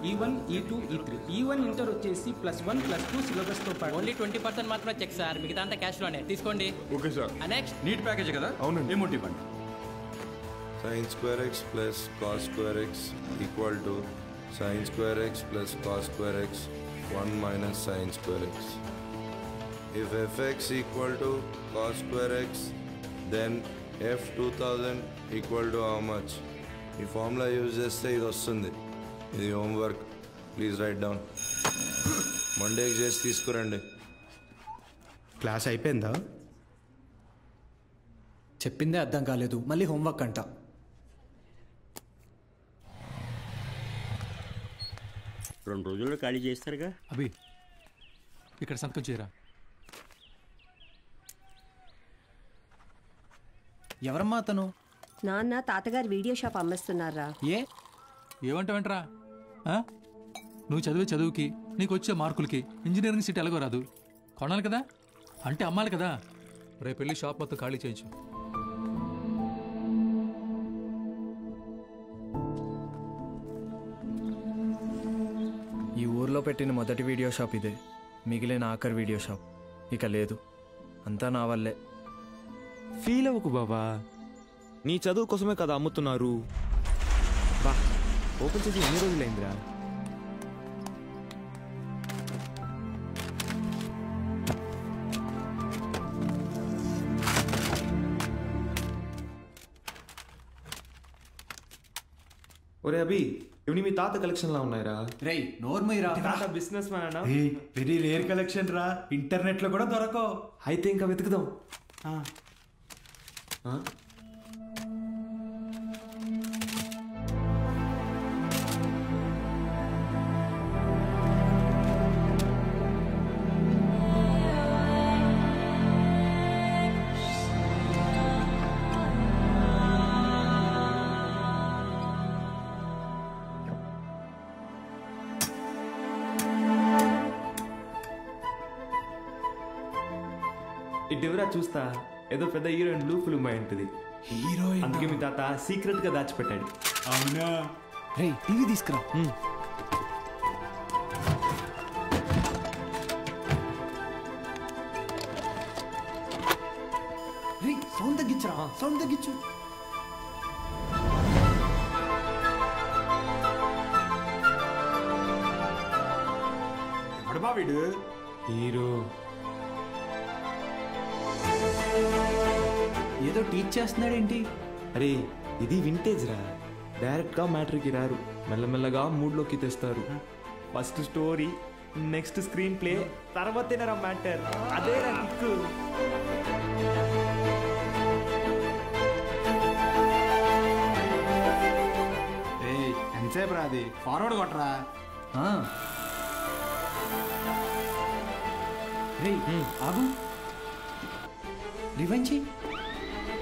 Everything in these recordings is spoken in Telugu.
E1 E2 E3 E1 inter వచ్చేసి +1 +2 సిలబస్ తో పాటు ఓన్లీ 20% మాత్రమే చెక్ సార్, మిగతా అంతా క్యాష్ లోనే తీసుకోండి. Okay sir. Next NEET package కదా? అవునండి. ఏమోటి ఇవ్వండి. sin square x plus cos square x equal to sin square x plus cos square x 1 minus sin square x. If fx equal to cos square x, then f 2000 equal to how much? ఈ ఫార్ములా యూజ్ చేస్తే ఇది వస్తుంది. ఇది హోంవర్క్, ప్లీజ్ రైట్ డౌన్. మండేకి చేసి తీసుకురండి. క్లాస్ అయిపోయిందా? చెప్పిందే అర్థం కాలేదు, మళ్ళీ హోంవర్క్ అంట. రెండు రోజుల్లో ఖాళీ చేస్తారుగా. అభి ఇక్కడ సంతకం చేయరా. ఎవరమ్మా అతను? నాన్న తాతగారు వీడియో షాప్ అమ్మేస్తున్నారా? ఏమంటావేంట్రా? నువ్వు చదివే చదువుకి నీకు వచ్చే మార్కులకి ఇంజనీరింగ్ సీట్ ఎలాగో రాదు. కొనాలి కదా, అంటే అమ్మాలి కదా. రేపు వెళ్ళి షాప్ మొత్తం ఖాళీ చేయించు. ఈ ఊర్లో పెట్టిన మొదటి వీడియో షాప్ ఇదే, మిగిలిన ఆఖరి వీడియో షాప్ ఇక లేదు. అంతా నా వల్లే. ఫీల్ అవ్వకు బాబా, నీ చదువు కోసమే కదా అమ్ముతున్నారు. బా ఓపెన్ చేసి ఎన్ని రోజులైందిరా? ఒరే అభి, ఇవి మీ తాత కలెక్షన్ లా ఉన్నాయిరా. రేయ్ నోర్మయ్యరా, తాత బిజినెస్ మ్యాన్ అన్నా. వెరీ రేర్ కలెక్షన్ రా, ఇంటర్నెట్ లో కూడా దొరకవు. అయితే ఇంకా వెతుకుదాం. ఇటువరా చూస్తా, ఏదో పెద్ద హీరోయిన్ బ్లూ ఫిల్మ్ అయి ఉంటుంది. హీరోయిన్ అందుకే మీ తాత సీక్రెట్ గా దాచిపెట్టాడు. అవునా? రేయ్ టీవీ తీసుకురా. రేయ్ సౌండ్ తగ్గించరా, సౌండ్ తగ్గించు. ఎవడు బా వీడు? హీరో ఏదో టీచ్ చేస్తున్నాడేంటి? అరే ఇది వింటేజ్ రా, డైరెక్ట్ గా మ్యాటర్కి రారు, మెల్లమెల్లగా మూడ్లోకి తెస్తారు. First story, next screenplay, తర్వాతేనరా మ్యాటర్. అదే రా కిక్కు. ఎంతసేపు రాది, ఫార్వర్డ్ కొట్టరా. రేయ్ ఆగు, రివైండ్ చెయ్యి,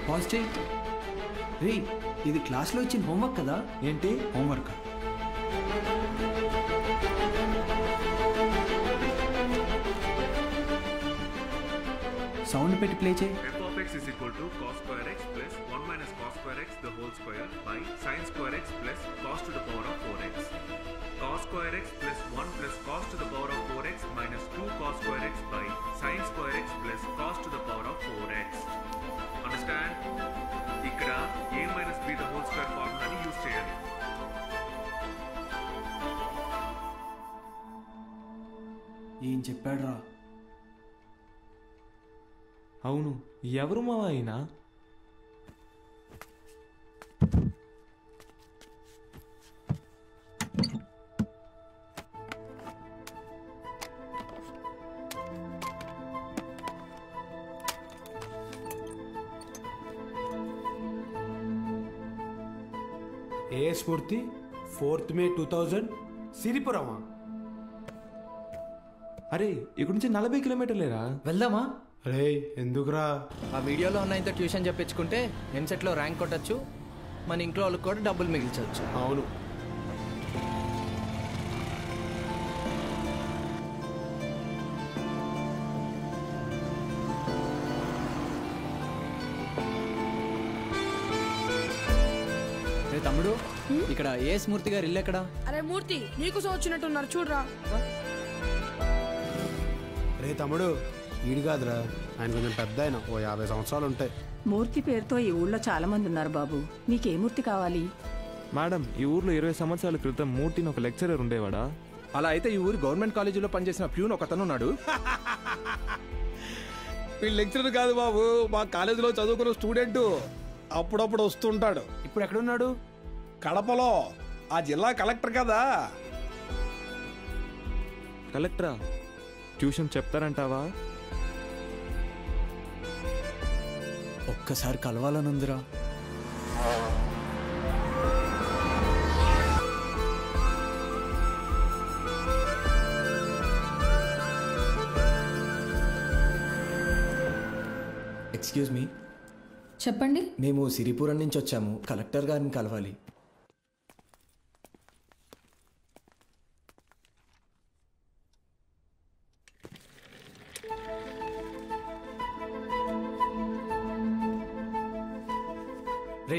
పాజ్ చెయ్యి. రేయ్ ఇది క్లాస్లో ఇచ్చిన హోంవర్క్ కదా? ఏంటి హోంవర్క్? సౌండ్ పెట్టి ప్లే చేయి. f(x) is equal to cos square x plus 1 minus cos square x the whole square by sin square x plus cos to the power of 4x. Cos square x plus 1 plus cos to the power of 4x minus 2 cos square x by sin square x plus cos to the power of 4x. Understand? ఇక్కడ a minus b the whole square ఫార్ములాని యూజ్ చేయాలి. ఏం చెప్పాడు రా? అవును, ఎవరు మావా అయినా? ఏ స్ఫూర్తి 4th May 2000 సిరిపురమా? అరే ఇక్కడ నుంచి 40 కిలోమీటర్లేరా. వెళ్దామా? అరే ఎందుకురా? ఆ వీడియోలో ఉన్న ఇంత ట్యూషన్ చెప్పించుకుంటే ఎంసెట్లో ర్యాంక్ కొట్టచ్చు, మన ఇంట్లో వాళ్ళకి కూడా డబ్బులు మిగిల్చవచ్చు. అవును. తమ్ముడు ఇక్కడ ఏ స్మూర్తి గారు ఇల్లు ఎక్కడ? అరే మూర్తి, నీకోసం వచ్చినట్టున్నారు చూడరా. రే తమ్ముడు, ఈడు కాదురా, ఆయన కొంచెం పెద్ద ఆయన, ఓ 50 సంవత్సరాలు ఉంటాయి. మూర్తి పేరుతో ఈ ఊళ్ళో చాలా మంది ఉన్నారు బాబు. మీకే మూర్తి కావాలి? మేడం, ఈ ఊర్లో 20 సంవత్సరాల క్రితం మూర్తిని ఒక లెక్చరర్ ఉండేవాడా? అలా అయితే ఈ ఊరు గవర్నమెంట్ కాలేజీలో పనిచేసిన ప్యూన్ ఒకతను ఉన్నాడు. వీళ్ళు లెక్చరర్ కాదు బాబు, మా కాలేజీలో చదువుకున్న స్టూడెంట్. అప్పుడప్పుడు వస్తుంటాడు. ఇప్పుడు ఎక్కడున్నాడు? కడపలో. ఆ జిల్లా కలెక్టర్ కదా. కలెక్టరా? ట్యూషన్ చెప్తారంటావా? ఒక్కసారి కలవాలనుందిరా. Excuse me. చెప్పండి. మేము సిరిపురం నుంచి వచ్చాము. కలెక్టర్ గారిని కలవాలి. రే,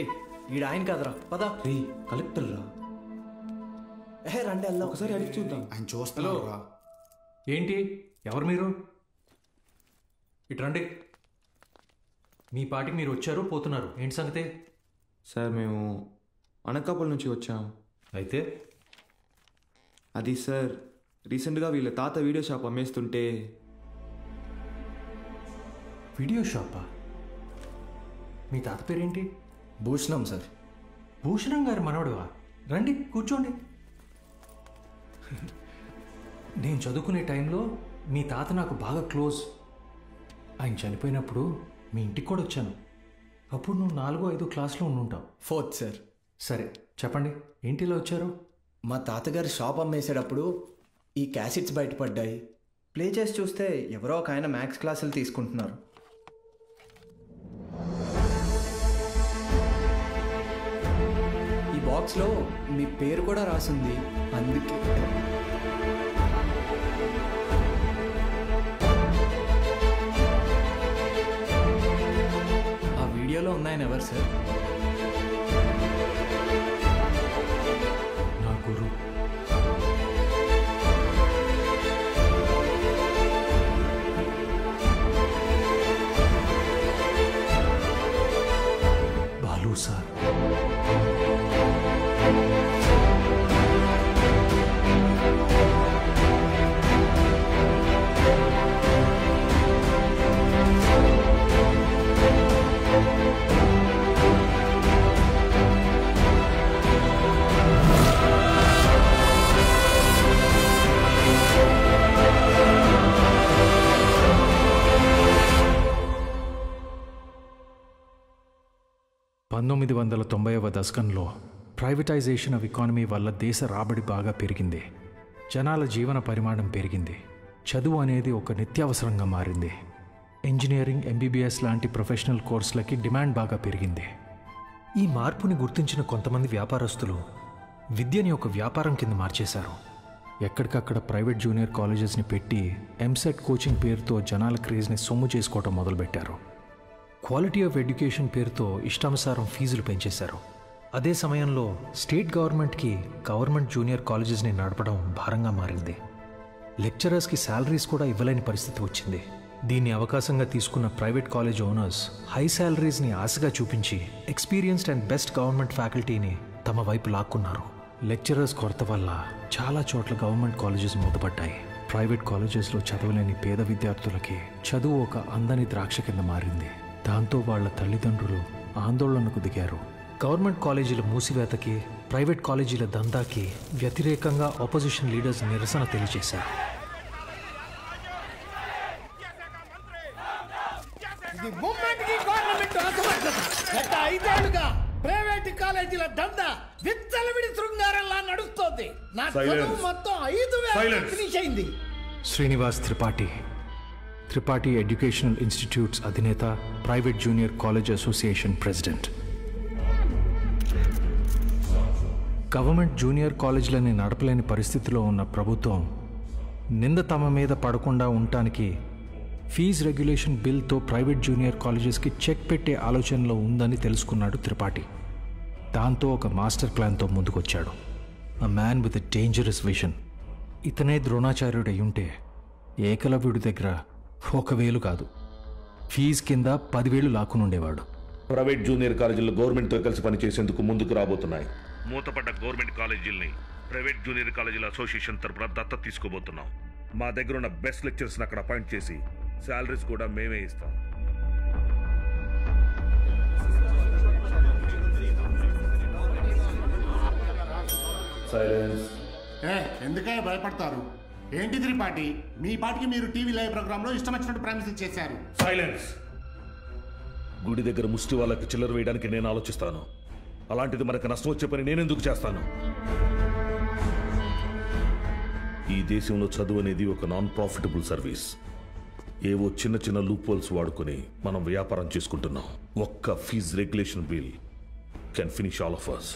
ఈడ ఆయన కాదురా, పదా. రే, కలెక్టర్ రా. రండి వెళ్దాం. ఒకసారి అడిగి చూద్దాం. ఆయన చూస్తున్నాడు రా. ఏంటి, ఎవరు మీరు? ఇటు రండి. మీ పాటికి మీరు వచ్చారు, పోతున్నారు. ఏంటి సంగతే? సార్, మేము అనకాపల్లి నుంచి వచ్చాము. అయితే అది సార్, రీసెంట్గా వీళ్ళ తాత వీడియో షాప్ అమ్మేస్తుంటే. వీడియో షాపా? మీ తాత పేరేంటి? భూషణం సార్. భూషణం గారి మనవడువా? రండి, కూర్చోండి. నేను చదువుకునే టైంలో మీ తాత నాకు బాగా క్లోజ్. ఆయన చనిపోయినప్పుడు మీ ఇంటికి కూడా వచ్చాను. అప్పుడు నువ్వు 4వ 5వ క్లాస్లో ఉండుంటావు. 4th sir. సరే చెప్పండి, ఏంటి ఇలా వచ్చారు? మా తాతగారు షాప్ అమ్మేసేటప్పుడు ఈ క్యాసెట్స్ బయటపడ్డాయి. ప్లే చేసి చూస్తే ఎవరో ఒక ఆయన మ్యాథ్స్ క్లాసులు తీసుకుంటున్నారు. ఈ బాక్స్లో మీ పేరు కూడా రాసింది. అందుకే ఆ వీడియోలో ఉన్నాయని ఎవరు సార్? నా గురువు. బాలు సార్. దశకంలో ప్రైవేటైజేషన్ ఆఫ్ ఎకానమీ వల్ల దేశ రాబడి బాగా పెరిగింది. జనాల జీవన పరిమాణం పెరిగింది. చదువు అనేది ఒక నిత్యావసరంగా మారింది. ఇంజనీరింగ్, ఎంబీబీఎస్ లాంటి ప్రొఫెషనల్ కోర్సులకి డిమాండ్ బాగా పెరిగింది. ఈ మార్పుని గుర్తించిన కొంతమంది వ్యాపారస్తులు విద్యని ఒక వ్యాపారం కింద మార్చేశారు. ఎక్కడికక్కడ ప్రైవేట్ జూనియర్ కాలేజెస్ని పెట్టి ఎంసెట్ కోచింగ్ పేరుతో జనాల క్రేజ్ని సొమ్ము చేసుకోవటం మొదలుపెట్టారు. క్వాలిటీ ఆఫ్ ఎడ్యుకేషన్ పేరుతో ఇష్టానుసారం ఫీజులు పెంచేశారు. అదే సమయంలో స్టేట్ గవర్నమెంట్కి గవర్నమెంట్ జూనియర్ కాలేజెస్ని నడపడం భారంగా మారింది. లెక్చరర్స్కి శాలరీస్ కూడా ఇవ్వలేని పరిస్థితి వచ్చింది. దీన్ని అవకాశంగా తీసుకున్న ప్రైవేట్ కాలేజ్ ఓనర్స్ హై శాలరీస్ని ఆశగా చూపించి ఎక్స్పీరియన్స్డ్ అండ్ బెస్ట్ గవర్నమెంట్ ఫ్యాకల్టీని తమ వైపు లాక్కున్నారు. లెక్చరర్స్ కొరత వల్ల చాలా చోట్ల గవర్నమెంట్ కాలేజెస్ మూతపడ్డాయి. ప్రైవేట్ కాలేజెస్లో చదవలేని పేద విద్యార్థులకి చదువు ఒక అందని ద్రాక్ష కింద మారింది. దాంతో వాళ్ల తల్లిదండ్రులు ఆందోళనకు దిగారు. గవర్నమెంట్ కాలేజీల మూసివేతకి, ప్రైవేట్ కాలేజీల దందాకి వ్యతిరేకంగా ఆపోజిషన్ లీడర్స్ నిరసన తెలియజేశారు. ఇది ముమ్మాటికి గవర్నమెంట్ అసమర్థత. గత 5 ఏళ్లుగా ప్రైవేట్ కాలేజీల దందా విచ్చలవిడి శృంగారంలా నడుస్తోంది. నా చదువు మొత్తం 5,000 ఫినిష్ అయింది. శ్రీనివాస్ త్రిపాఠి, త్రిపాఠి ఎడ్యుకేషనల్ ఇన్స్టిట్యూట్స్ అధినేత, private junior college association president. Government junior కాలేజీలని నడపలేని పరిస్థితిలో ఉన్న ప్రభుత్వం నింద తమ మీద పడకుండా ఉండటానికి ఫీజు రెగ్యులేషన్ బిల్తో ప్రైవేట్ జూనియర్ కాలేజెస్కి చెక్ పెట్టే ఆలోచనలో ఉందని తెలుసుకున్నాడు త్రిపాఠి. దాంతో ఒక మాస్టర్ ప్లాన్తో ముందుకొచ్చాడు. A man with a dangerous vision. ఇతనే ద్రోణాచార్యుడు అయ్యుంటే ఏకలవ్యుడి దగ్గర 1,000 కాదు, ఫీజు కింద 10,000 లాక్కునుండేవాడు. ప్రైవేట్ జూనియర్ కాలేజీలు గవర్నమెంట్తో కలిసి పనిచేసేందుకు ముందుకు రాబోతున్నాయి. మూతపడ్డ గవర్నమెంట్ కాలేజీల్ని ప్రైవేట్ జూనియర్ కాలేజీల అసోసియేషన్ తరపున దత్తత తీసుకోబోతున్నాం. మా దగ్గర ఉన్న బెస్ట్ లెక్చర్స్ని అక్కడ అపాయింట్ చేసి శాలరీస్ కూడా మేమే ఇస్తాం. సైలెన్స్. ఎందుకే భయపడతారు? ఏంటి త్రిపాఠి, మీ పాటికి మీరు టీవీ లైవ్ ప్రోగ్రాంలో ఇష్టం వచ్చినట్టు ప్రామిసెస్ చేశారు. సైలెన్స్. గుడి దగ్గర ముష్టి వాళ్ళకి చిల్లర వేయడానికి నేను ఆలోచిస్తాను. అలాంటిది మనకు నష్టం వచ్చే పని నేనెందుకు చేస్తాను? ఈ దేశంలో చదువు అనేది ఒక నాన్ ప్రాఫిటబుల్ సర్వీస్. ఏవో చిన్న చిన్న లూప్ హోల్స్ వాడుకొని మనం వ్యాపారం చేసుకుంటున్నాం. ఒక్క fee regulation bill can finish all of us.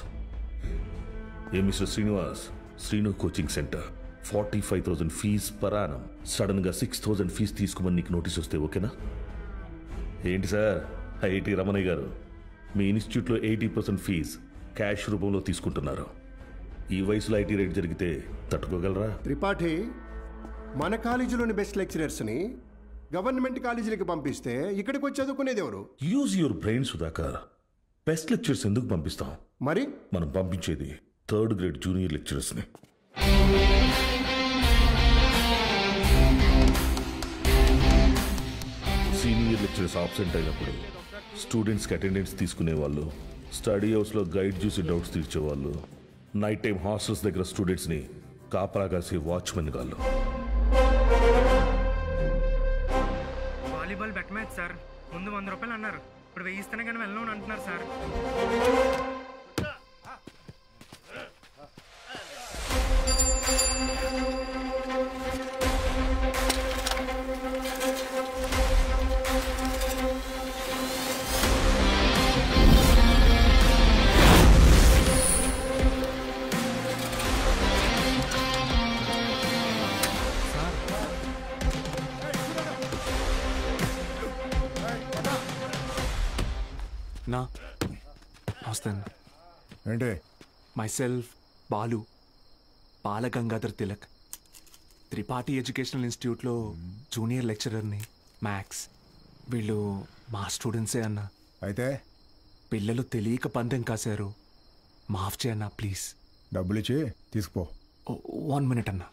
ఏ mister Srinivas, Srinu coaching centre 45,000 fee per annum. సడన్గా 6,000 ఫీజు తీసుకోమని నీకు నోటీస్ వస్తే ఓకేనా? ఏంటి సార్ ఐఐటి రమణయ్య గారు, మీ ఇన్స్టిట్యూట్లో 80% ఫీజు క్యాష్ రూపంలో తీసుకుంటున్నారు. ఈ వయసులో ఐటీ రేట్ జరిగితే తట్టుకోగలరా? త్రిపాఠి, మన కాలేజీలోని బెస్ట్ లెక్చరర్స్ని గవర్నమెంట్ కాలేజీలకు పంపిస్తే ఇక్కడికి వచ్చి చదువుకునేది ఎవరు? Use your brain Sudhakar. Best lectures ఎందుకు పంపిస్తాం? మరి మనం పంపించేది 3rd గ్రేడ్ జూనియర్ లెక్చరర్స్ని. సీనియర్ లెక్చరర్స్ ఆబ్సెంట్ అయినప్పుడు స్టూడెంట్స్కి అటెండెన్స్ తీసుకునేవాళ్ళు, స్టడీ హౌస్లో గైడ్ చూసి డౌట్స్ తీర్చేవాళ్ళు, నైట్ టైం హాస్టల్స్ దగ్గర స్టూడెంట్స్ని కాపలా కాసే వాచ్మెన్ గాళ్ళు. Volleyball bet match sir. ముందు 100 రూపాయలు అన్నారు, ఇప్పుడు 1000 ఇస్తేనే కానీ వెళ్ళను అంటున్నారు సార్. ఏంటి? మైసెల్ఫ్ బాలు, బాలగంగాధర్ తిలక్, త్రిపాఠి ఎడ్యుకేషనల్ ఇన్స్టిట్యూట్లో జూనియర్ లెక్చరర్ని, మ్యాథ్స్. వీళ్ళు మా స్టూడెంట్సే అన్న. అయితే పిల్లలు తెలియక పందెం కాశారు, మాఫ్ చేయన్నా ప్లీజ్. డబ్బులు ఇచ్చి తీసుకో. 1 మినిట్ అన్న.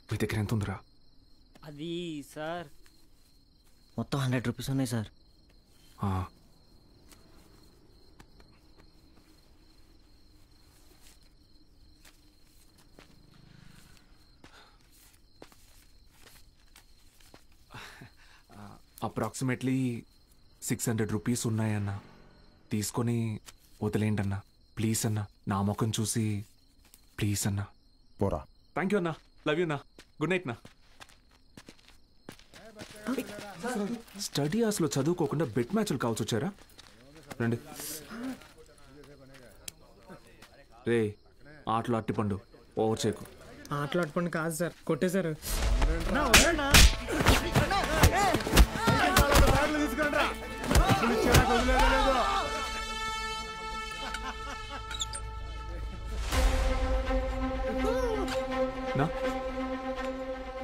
మీ దగ్గర ఎంత ఉందిరా? అది సార్ మొత్తం 100 రూపీస్ ఉన్నాయి సార్. అప్రాక్సిమేట్లీ 600 రూపీస్ ఉన్నాయన్న. తీసుకొని వదిలేండి అన్న ప్లీజ్ అన్న. నా ముఖం చూసి ప్లీజ్ అన్న. పోరా. థ్యాంక్ యూ అన్న. లవ్ యూ అన్న. గుడ్ నైట్ నా. స్టడీ అవర్స్లో చదువుకోకుండా బెట్ మ్యాచ్లు కావాల్సి వచ్చారా? రండి. రే ఆటలు అట్టిపండు, ఓవర్ చేయకు. ఆటలు అట్టిపండు కాదు సార్, కొట్టేశారు.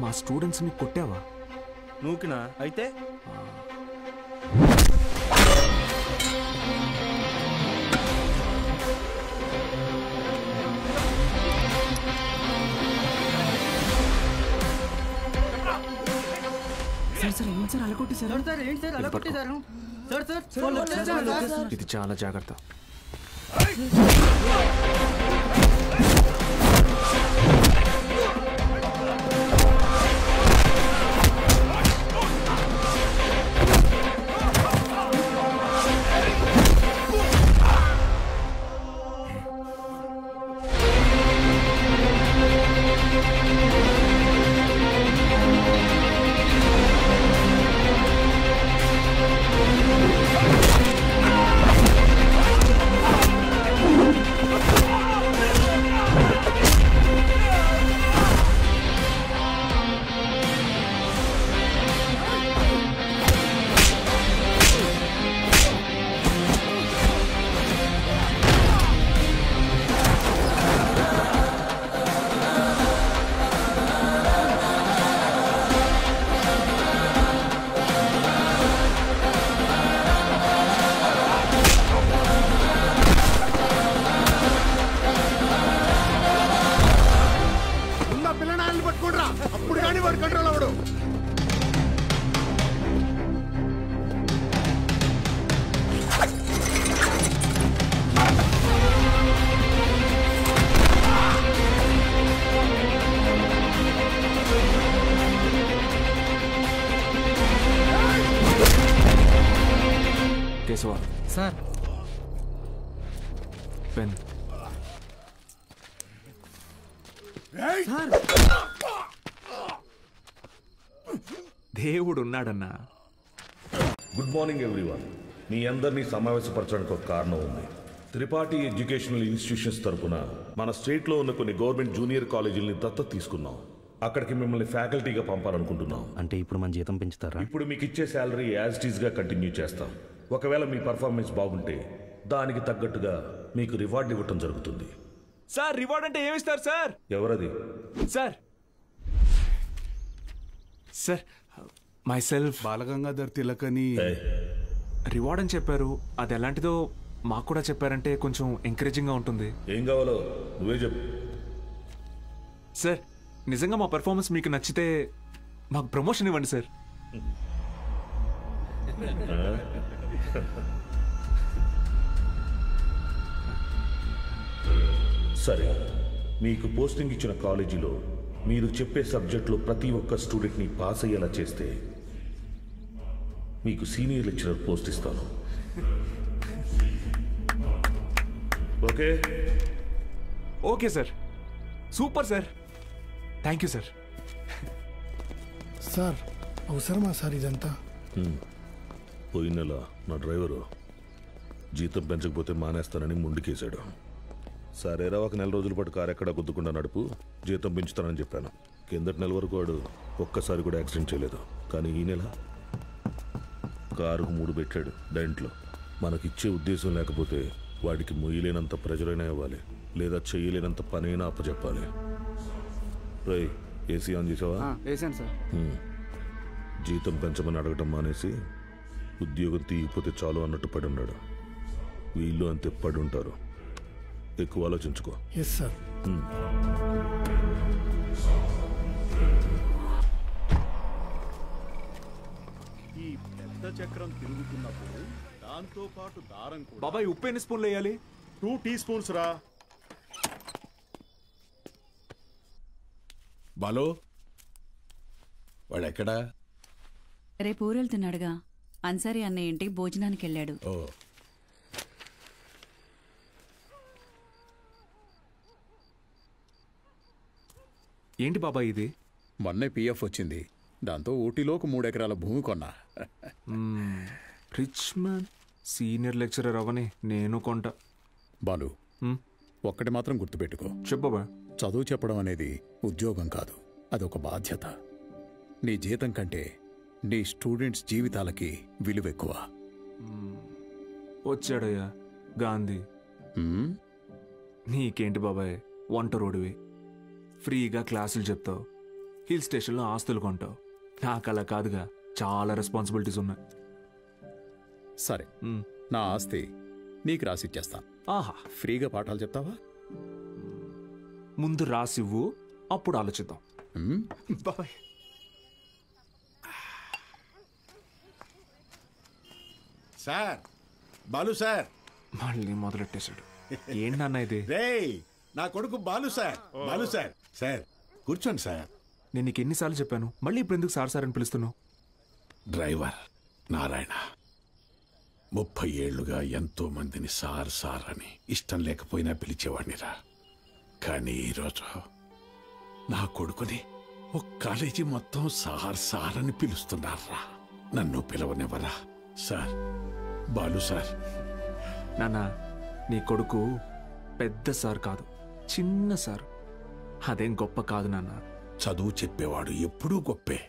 మా స్టూడెంట్స్ని కొట్టావా? నూకినా అయితే? ఇది చాలా జాగ్రత్త. Keshava sir pen. దేవుడు ఉన్నాడన్నా. Good morning everyone. మీ అందరినీ సమావేశపరచడానికి ఒక కారణం ఉంది. త్రిపాఠి ఎడ్యుకేషనల్ ఇన్స్టిట్యూషన్స్ తరపున మన స్టేట్లో ఉన్న కొన్ని గవర్నమెంట్ జూనియర్ కాలేజీలని దత్తత తీసుకున్నాం. అక్కడికి మిమ్మల్ని ఫ్యాకల్టీగా పంపాలనుకుంటున్నాం. అంటే ఇప్పుడు మన జీతం పెంచుతారా? ఇప్పుడు మీకు ఇచ్చే శాలరీ యాజ్ ఇట్ ఈస్గా కంటిన్యూ చేస్తాం. ఒకవేళ మీ పర్ఫార్మెన్స్ బాగుంటే దానికి తగ్గట్టుగా మీకు రివార్డ్ ఇవ్వటం జరుగుతుంది. సార్ రివార్డ్ అంటే ఏమిస్తారు సార్? ఎవరది? Sir sir myself Balagangadhar Tilak అని రివార్డ్ అని చెప్పారు. అది ఎలాంటిదో మాకు కూడా చెప్పారంటే కొంచెం ఎంకరేజింగ్గా ఉంటుంది. ఏం కావాలో నువ్వే చెప్పు. సార్ నిజంగా మా పెర్ఫార్మెన్స్ మీకు నచ్చితే మాకు ప్రమోషన్ ఇవ్వండి సార్. సరే, మీకు పోస్టింగ్ ఇచ్చిన కాలేజీలో మీరు చెప్పే సబ్జెక్టులో ప్రతి ఒక్క స్టూడెంట్ని పాస్ అయ్యేలా చేస్తే మీకు సీనియర్ లెక్చరర్ పోస్ట్ ఇస్తాను. Okay? Okay sir. Super sir. Thank you sir. Sir అవసరమా సార్ ఇదంతా? పోయిన నెల నా డ్రైవరు జీతం పెంచకపోతే మానేస్తానని ముందుకేశాడు. సరేరా, ఒక నెల రోజుల పాటు కారు ఎక్కడా గుద్దుకుండా నడుపు, జీతం పెంచుతానని చెప్పాను. కిందటి నెల వరకు వాడు ఒక్కసారి కూడా యాక్సిడెంట్ చేయలేదు. కానీ ఈ నెల కారుకు 3 పెట్టాడు డెంట్లో. మనకిచ్చే ఉద్దేశం లేకపోతే వాడికి మొయ్యలేనంత ప్రెజరైనా ఇవ్వాలి, లేదా చేయలేనంత పనైనా అప్పచెప్పాలి. రై, ఏసీ ఆన్ చేసావా? వేసాను సార్. జీతం పెంచమని అడగటం మానేసి ఉద్యోగం తీయకపోతే చాలు అన్నట్టు పడి ఉన్నాడు. వీళ్ళు అంతే పడి ఉంటారు. ఎక్కువ ఆలోచించుకో. Yes sir. ఈ పెద్ద చక్రం తిరుగుతున్నప్పుడు దాంతో పాటు దారం కూడా. బాబాయ్ ఉప్పు ఎన్ని స్పూన్లు వేయాలి? 2 టీ స్పూన్స్ రా. బాలో వాడెక్కడా? రేపు ఊరెళ్తున్నాడుగా. అన్సారీ అన్నయ్య ఇంటికి భోజనానికి వెళ్ళాడు. ఓ, ఏంటి బాబాయ్ ఇది? మొన్నే పిఎఫ్ వచ్చింది. దాంతో ఊటీలోకి 3 ఎకరాల భూమి కొన్నా. Rich man. సీనియర్ లెక్చరర్ అవని నేను కొంట. బాలు, ఒక్కటి మాత్రం గుర్తుపెట్టుకో. చెప్పబా. చదువు చెప్పడం అనేది ఉద్యోగం కాదు, అదొక బాధ్యత. నీ జీతం కంటే నీ స్టూడెంట్స్ జీవితాలకి విలువ ఎక్కువ. వచ్చాడయ్యా గాంధీ. నీకేంటి బాబాయ్, వంట రోడ్డువి, ఫ్రీగా క్లాసులు చెప్తావు, హిల్ స్టేషన్లో ఆస్తులు కొంటావు. నాకు అలా కాదుగా, చాలా రెస్పాన్సిబిలిటీస్ ఉన్నాయి. సరే, నా ఆస్తి నీకు రాసిచ్చేస్తాను. ఆహా, ఫ్రీగా పాఠాలు చెప్తావా? ముందు రాసివ్వు, అప్పుడు ఆలోచిద్దాం. బాబాయ్. Sir, Balu sir. మళ్ళీ మొదలెట్టేశాడు. ఏంటన్నా ఇది? రేయ్, నా కొడుకు Balu sir. Balu sir. Sir కూర్చోండి సార్. నేను నీకు ఎన్నిసార్లు చెప్పాను, మళ్ళీ ఇప్పుడు ఎందుకు సార్ సార్ అని పిలుస్తున్నావు? డ్రైవర్ నారాయణ 30 ఏళ్లుగా ఎంతో మందిని సార్ సార్ అని ఇష్టం లేకపోయినా పిలిచేవాడినిరా. కానీ ఈరోజు నా కొడుకుని ఒక కాలేజీ మొత్తం సార్ సార్ అని పిలుస్తున్నారా. నన్ను పిలవనివ్వరా సార్? బాలు సార్. నాన్న, నీ కొడుకు పెద్ద సార్ కాదు, చిన్న సార్. అదేం గొప్ప కాదు నాన్న. చదువు చెప్పేవాడు ఎప్పుడూ గొప్పే.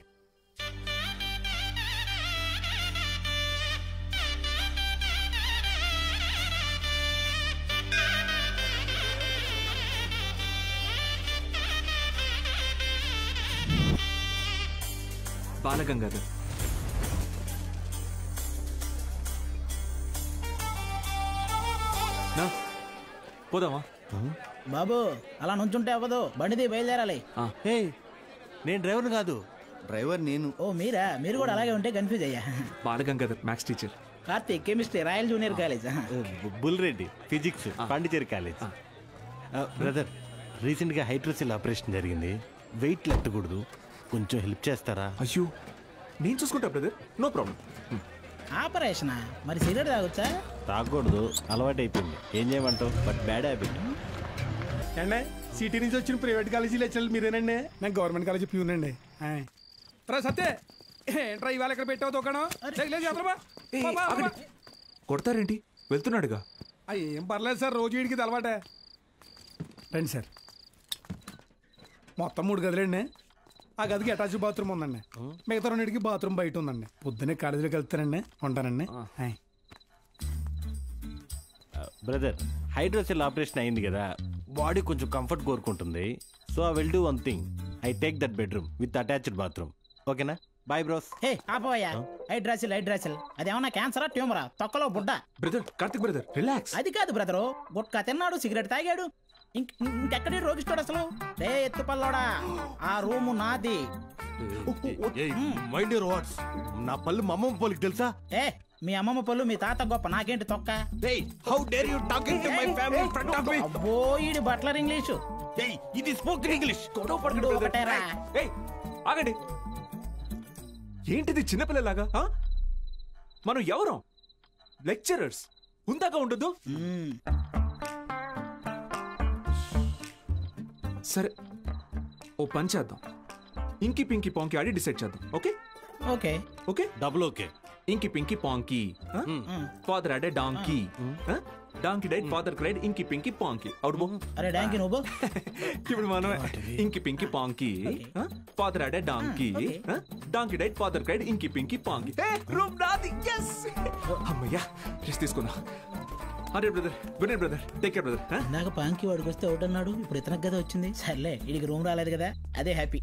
బాలగంగాధర్. పోదామా? బాబు అలా నుంచుంటే అవ్వదు, బండిది బయలుదేరాలి. నేను డ్రైవర్ కాదు, డ్రైవర్ నేను. ఓ మీరా? మీరు కూడా అలాగే ఉంటే కన్ఫ్యూజ్ అయ్యా. Balagangadhar maths teacher. Karthik chemistry, Royal Junior College. Bulreddy physics, Pondicherry college. Brother, రీసెంట్గా హైడ్రోసిల్ ఆపరేషన్ జరిగింది, వెయిట్ ఎత్తకూడదు, కొంచెం హెల్ప్ చేస్తారా? అయ్యో, నేను చూసుకుంటా బ్రదర్, నో ప్రాబ్లం. ఆపరేషనా? మరి సిగరెట్ తాగొచ్చా? తాగకూడదు, అలవాటు అయిపోయింది. ఏం చేయమంటావు? But bad habit. అండి సిటీ నుంచి వచ్చిన ప్రైవేట్ కాలేజీ లెక్చరర్ మీరేనండి? నేను గవర్నమెంట్ కాలేజీ ప్యూన్ అండి. రా సత్తే, ఏంట్రా ఇవాళ ఇక్కడ పెట్టావు దుకాణం? కొడతారేంటి? వెళ్తున్నాడుగా. ఏం పర్లేదు సార్, రోజు వీడికి ఇది అలవాటే. రండి సార్. మొత్తం 3 గదులండి. ఆ గదికి అటాచ్ బాత్రూమ్ ఉందండి. మిగతా 2కి బాత్రూమ్ బయట ఉందండి. పొద్దున్నే కాలేజీలోకి వెళ్తానండి. ఉంటానండి. బ్రదర్, హైడ్రోసెల్ ఆపరేషన్ అయింది కదా, బాడీ కొంచెం కంఫర్ట్ కోరుకుంటుంది. So I will do one thing. I take that bedroom with attached bathroom. ఓకేనా? Boy bros. హే ఆపోయా, హైడ్రాసిల్ అదేమన్నా క్యాన్సరా ట్యూమరా? తొక్కలో బుడ్డ. Brother, Karthik brother, relax. అది కాదు బ్రదరు, గుట్కా తిన్నాడు, సిగరెట్ తాగాడు, ఇంకెక్కడి రోగిస్తాడు అసలు? రే ఎత్తు పల్లోడా, ఆ రూము నాది. Mind your words. నా పళ్ళు మా అమ్మమ్మ పళ్ళకి తెలుసా? ఏ మీ అమ్మమ్మ పళ్ళు మీ తాత గొప్ప, నాకేంటి తొక్క? How dare you talking to my family in front of me? అబ్బో ఈడి బట్లర్ ఇంగ్లీషు. ఇది స్పోకెన్ ఇంగ్లీష్. ఒకటేరా. ఆగండి, ఏంటిది చిన్నపిల్లలాగా? మనం ఎవరం? లెక్చరర్స్. ఉందాక ఉండదు. సరే, ఓ పని చేద్దాం. ఇంకి పింకి పాంకి ఆడి డిసైడ్ చేద్దాం. Okay okay okay, double okay. Inky pinky ponky. Father had a donkey. Donkey died, father cried, inky pinky పాంకి. Out బో. అరే డాంకీ నువ్వు. ఇప్పుడు మనమే inky pinky ponky. Father had a donkey. Donkey died, father cried, inky pinky ponky. Room నాది. yes. అమ్మయ్యా, రెస్ట్ తీసుకుందాం. అరే brother, good night brother, take care brother. నాకు పాంకి వాడికి వస్తే ఒకటి అన్నాడు, ఇప్పుడు ఇతనికి కదా వచ్చింది. సర్లే, వీడికి రూమ్ రాలేదు కదా, అదే హ్యాపీ.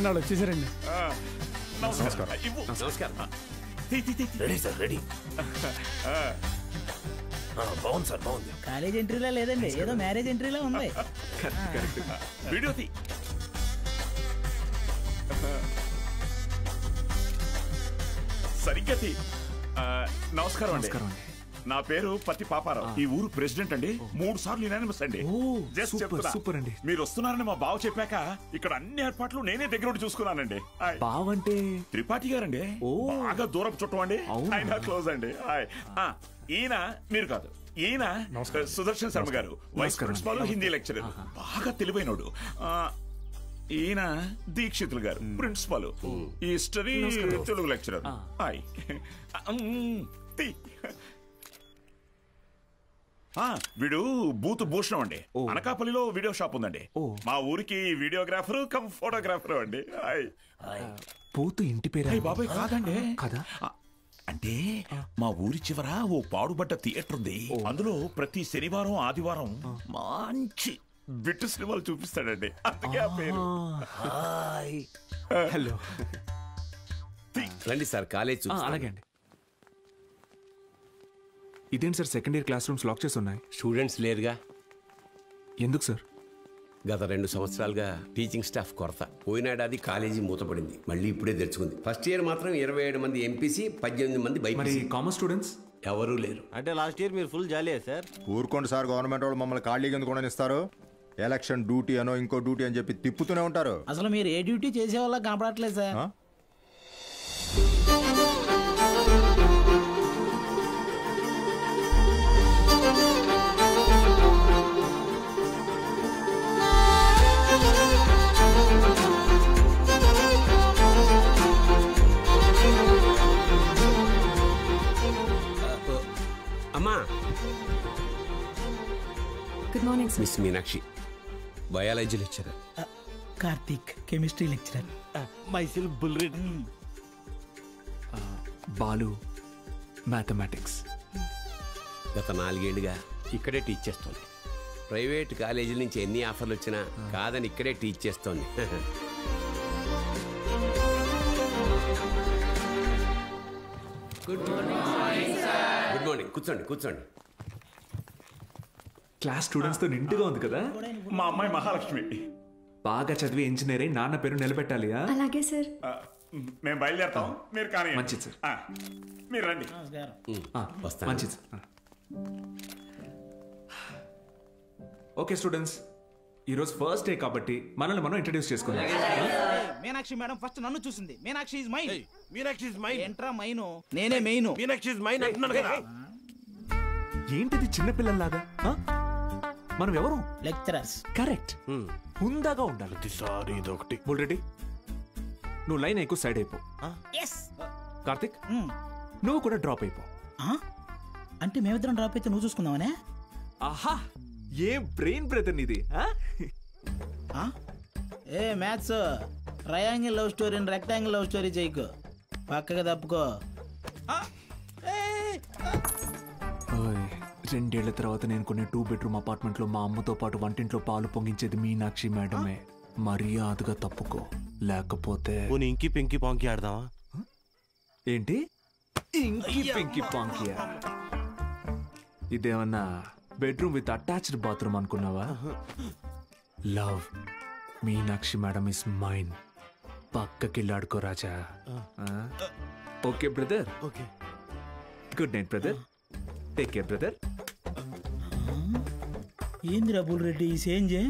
వాళ్ళు వచ్చేసారండి. నమస్కారం. Ready sir, ready. బాగుంది సార్, బాగుంది. కాలేజ్ ఎంట్రీలా లేదండి, ఏదో మ్యారేజ్ ఎంట్రీలా ఉంది. వీడియో తీ. సరిగ్గా తీ. నమస్కారం అండి. నా పేరు పత్తి పాపారావు. ఈ ఊరు ప్రెసిడెంట్ అండి. 3 సార్లు యునానిమస్ అండి. సూపర్ అండి. మీరు వస్తున్నారని మా బావ చెప్పాక ఇక్కడ అన్ని ఏర్పాట్లు నేనే దగ్గర ఉండి చూసుకున్నానండి. బావంటే త్రిపాఠి గారండి. బాగా దూరపు చుట్టం అండి. ఆయన క్లోజ్ అండి. ఈయన మీరు కాదు, ఈయన సుదర్శన్ శర్మ గారు, వైస్ ప్రిన్సిపాల్, హిందీ లెక్చరర్, బాగా తెలివైనడు. ఈయన దీక్షితులు గారు, ప్రిన్సిపాల్, హిస్టరీ తెలుగు లెక్చరర్. వీడు బూత్ భూషణం అండి. అనకాపల్లిలో వీడియో షాప్ ఉందండి. మా ఊరికి వీడియోగ్రాఫర్ కమ్ ఫోటోగ్రాఫర్ అండి. బూత్ ఇంటి పేరు? బాబాయ్ కాదండి. కదా, అంటే మా ఊరి చివర ఓ పాడుబడ్డ థియేటర్ ఉంది. అందులో ప్రతి శనివారం ఆదివారం మంచి బిట్టు సినిమాలు చూపిస్తాడండి. అందుకే ఆ పేరు. హలో, రండి సార్, కాలేజ్. అలాగే అండి. ఇదేంటి సార్, second year classrooms lock చేసి ఉన్నాయి? స్టూడెంట్స్ లేరుగా. ఎందుకు సార్? గత 2 సంవత్సరాలుగా టీచింగ్ స్టాఫ్ కొరత. పోయినాడాది కాలేజీ మూతపడింది, మళ్ళీ ఇప్పుడే తెరుచుకుంది. ఫస్ట్ ఇయర్ మాత్రం 27 మంది ఎంపీసీ, 18 మంది బైపీసీ. కామర్స్ స్టూడెంట్స్ ఎవరూ లేరు. అంటే లాస్ట్ ఇయర్ మీరు ఫుల్ జాలీయా సార్? ఊరుకోండి సార్, గవర్నమెంట్ వాళ్ళు మమ్మల్ని ఖాళీగా ఎందుకు కూడా ఇస్తారు? ఎలక్షన్ డ్యూటీ అనో ఇంకో డ్యూటీ అని చెప్పి తిప్పుతూనే ఉంటారు. అసలు మీరు ఏ డ్యూటీ చేసే వాళ్ళ కనపడట్లేదు సార్. అమ్మా, good morning sir. Miss Meenakshi, biology lecturer. Karthik, chemistry lecturer. మైసిల్ బుల్రెడ్. బాలు, మ్యాథమెటిక్స్. గత 4 ఏళ్లుగా ఇక్కడే టీచ్ చేస్తోంది. ప్రైవేట్ కాలేజీల నుంచి ఎన్ని ఆఫర్లు వచ్చినా కాదని ఇక్కడే టీచ్ చేస్తోంది. Good morning. కూర్చోండి కూర్చోండి. క్లాస్ స్టూడెంట్స్ తో నిండుగా ఉంది కదా. మా అమ్మాయి మహాలక్ష్మి. బాగా చదివి ఇంజనీర్ అయి నాన్న పేరు నిలబెట్టాలి. అలాగే సార్. మేము బయలుదేరతాం, మీరు కానీ. మంచిది సార్. మీరు రండి. మంచిది సార్. ఓకే స్టూడెంట్స్, ఈరోజు ఫస్ట్ డే కాబట్టి మనల్ని మనం ఇంట్రడ్యూస్ చేసుకుందాం. మీనాక్షి మేడం ఫస్ట్ నన్ను చూసింది. Meenakshi is mine. Meenakshi is mine. ఎంట్రా మైను, నేనే మెయిన్. మీనాక్షి ఇస్ మైన్ అంటున్నాను కదా. ఏంటిది చిన్నపిల్లల్లాగా? మనం ఎవరు? లెక్చరర్స్. కరెక్ట్. హుందాగా ఉండాలి. సారీ ఇదొకటి. ఆల్రెడీ నువ్వు లైన్ ఎక్కువ సైడ్ అయిపో. కార్తిక్ నువ్వు కూడా డ్రాప్ అయిపో. అంటే మేమిద్దరం డ్రాప్ అయితే నువ్వు చూసుకుందామనే? ఆహా, ఏం బ్రెయిన్ బ్రదర్ నీది. ఏ మ్యాథ్స్ ట్రయాంగిల్ లవ్ స్టోరీని రెక్టాంగిల్ లవ్ స్టోరీ చేయకు, పక్కగా తప్పుకో. 2 ఏళ్ల తర్వాత నేను కొన్ని 2 బెడ్రూమ్ అపార్ట్మెంట్ లో మా అమ్మతో పాటు వంటింట్లో పాలు పొంగించేది మీనాక్షి మేడమే. మర్యాదగా తప్పుకో, లేకపోతే ఇంకి పింకి పాంకి ఆడదామా? ఏంటి ఇంకి పింకి పాంకియా? ఇదేమన్నా బెడ్రూమ్ విత్ అటాచ్డ్ బాత్రూమ్ అనుకున్నావా? Love Meenakshi madam is mine. పక్కకిల్లాడుకో రాజా. Okay brother. Okay. Good night brother. Take care brother. ఏంది రబుల్ రెడ్డి ఈ సేంజే?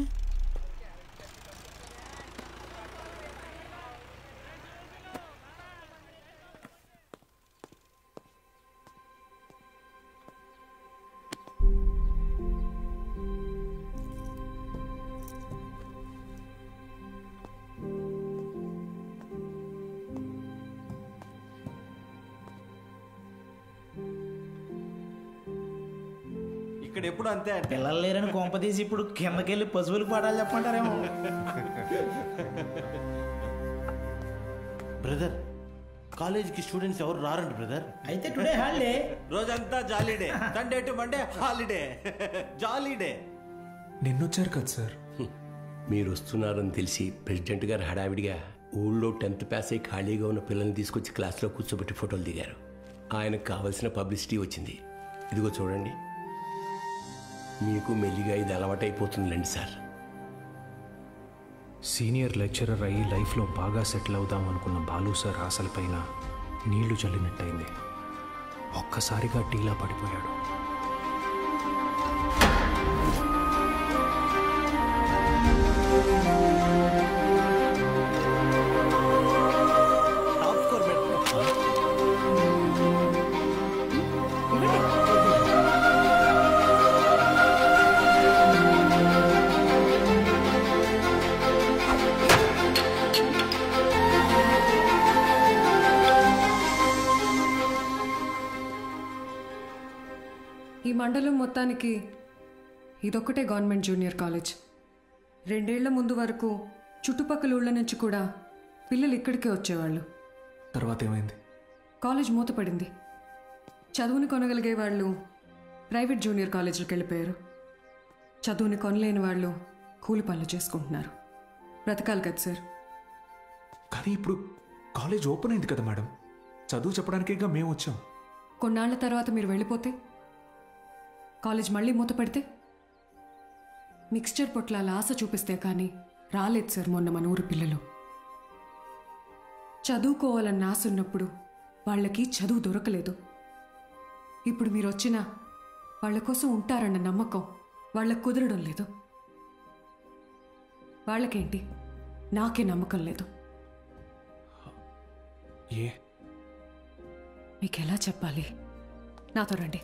ఇక్కడ ఎప్పుడు అంతే. పిల్లలు లేరని కొంపదీసి ఇప్పుడు కిందకెళ్ళి పశువులకు పాడాలి చెప్పంటారేమో. బ్రదర్, కాలేజీకి స్టూడెంట్స్ ఎవరు రారండి బ్రదర్. అయితే టుడే హాలిడే. రోజంతా jolly day. Sunday to Monday holiday. Jolly day. నిన్నొచ్చారు కదా సార్. మీరు వస్తున్నారని తెలిసి ప్రెసిడెంట్ గారు హడావిడిగా ఊళ్ళో 10th పాస్ అయి ఖాళీగా ఉన్న పిల్లల్ని తీసుకొచ్చి క్లాస్లో కూర్చోబెట్టి ఫోటోలు దిగారు. ఆయనకు కావలసిన పబ్లిసిటీ వచ్చింది. ఇదిగో చూడండి, మీకు మెల్లిగా ఇది అలవాటైపోతుందిలేండి సార్. సీనియర్ లెక్చరర్ అయ్యి లైఫ్లో బాగా సెటిల్ అవుదాం అనుకున్న బాలు సార్ ఆశలపైన నీళ్లు చల్లినట్టయింది. ఒక్కసారిగా టీలా పడిపోయాడు. ఈ మండలం మొత్తానికి ఇదొక్కటే గవర్నమెంట్ జూనియర్ కాలేజ్. 2 ఏళ్ల ముందు వరకు చుట్టుపక్కల ఊళ్ళ నుంచి కూడా పిల్లలు ఇక్కడికే వచ్చేవాళ్ళు. తర్వాత ఏమైంది? కాలేజ్ మూతపడింది. చదువుని కొనగలిగే వాళ్ళు ప్రైవేట్ జూనియర్ కాలేజీలకు వెళ్ళిపోయారు. చదువుని కొనలేని వాళ్ళు కూలి పనులు చేసుకుంటున్నారు. బ్రతకాలి కదా సార్. కానీ ఇప్పుడు కాలేజ్ ఓపెన్ అయింది కదా మేడం, చదువు చెప్పడానికేగా మేము వచ్చాం. కొన్నాళ్ల తర్వాత మీరు వెళ్ళిపోతే కాలేజ్ మళ్ళీ మూతపడితే మిక్స్చర్ పొట్లాల ఆశ చూపిస్తే కానీ రాలేదు సార్ మొన్న మన ఊరు పిల్లలు. చదువుకోవాలన్న ఆశ ఉన్నప్పుడు వాళ్ళకి చదువు దొరకలేదు. ఇప్పుడు మీరు వచ్చినా వాళ్ళ కోసం ఉంటారన్న నమ్మకం వాళ్ళకు కుదరడం లేదు. వాళ్ళకేంటి, నాకే నమ్మకం లేదు. మీకు ఎలా చెప్పాలి? నాతో రండి.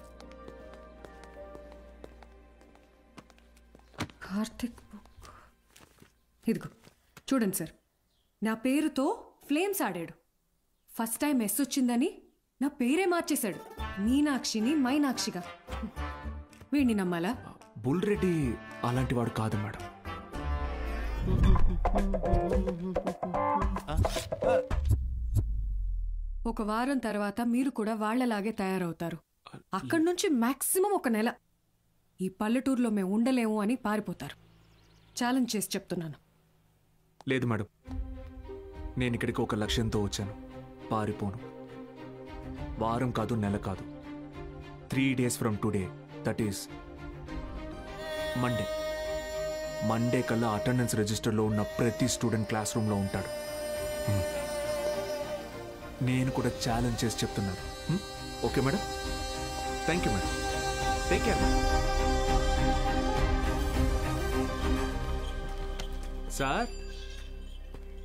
కార్తిక్ బుక్ ఇదిగో చూడండి సార్. నా పేరుతో ఫ్లేమ్స్ ఆడాడు. ఫస్ట్ టైం ఎస్ వచ్చిందని నా పేరే మార్చేశాడు. మీనాక్షిని మైనాక్షిగా. వీడిని నమ్మాలా? బుల్ రెడ్డి అలాంటి వాడు కాదు మేడం. ఒక వారం తర్వాత మీరు కూడా వాళ్లలాగే తయారవుతారు. అక్కడి నుంచి మాక్సిమం 1 నెల ఈ పల్లెటూరులో మేము ఉండలేము అని పారిపోతారు. ఛాలెంజ్ చేసి చెప్తున్నాను. లేదు మేడం, నేను ఇక్కడికి ఒక లక్ష్యంతో వచ్చాను. పారిపోను. వారం కాదు, నెల కాదు, 3 days from today, that is Monday కల్లా అటెండెన్స్ రిజిస్టర్లో ఉన్న ప్రతి స్టూడెంట్ క్లాస్ రూమ్లో ఉంటాడు. నేను కూడా ఛాలెంజ్ చేసి చెప్తున్నాను. Okay madam? Thank you madam. Take care. Sir,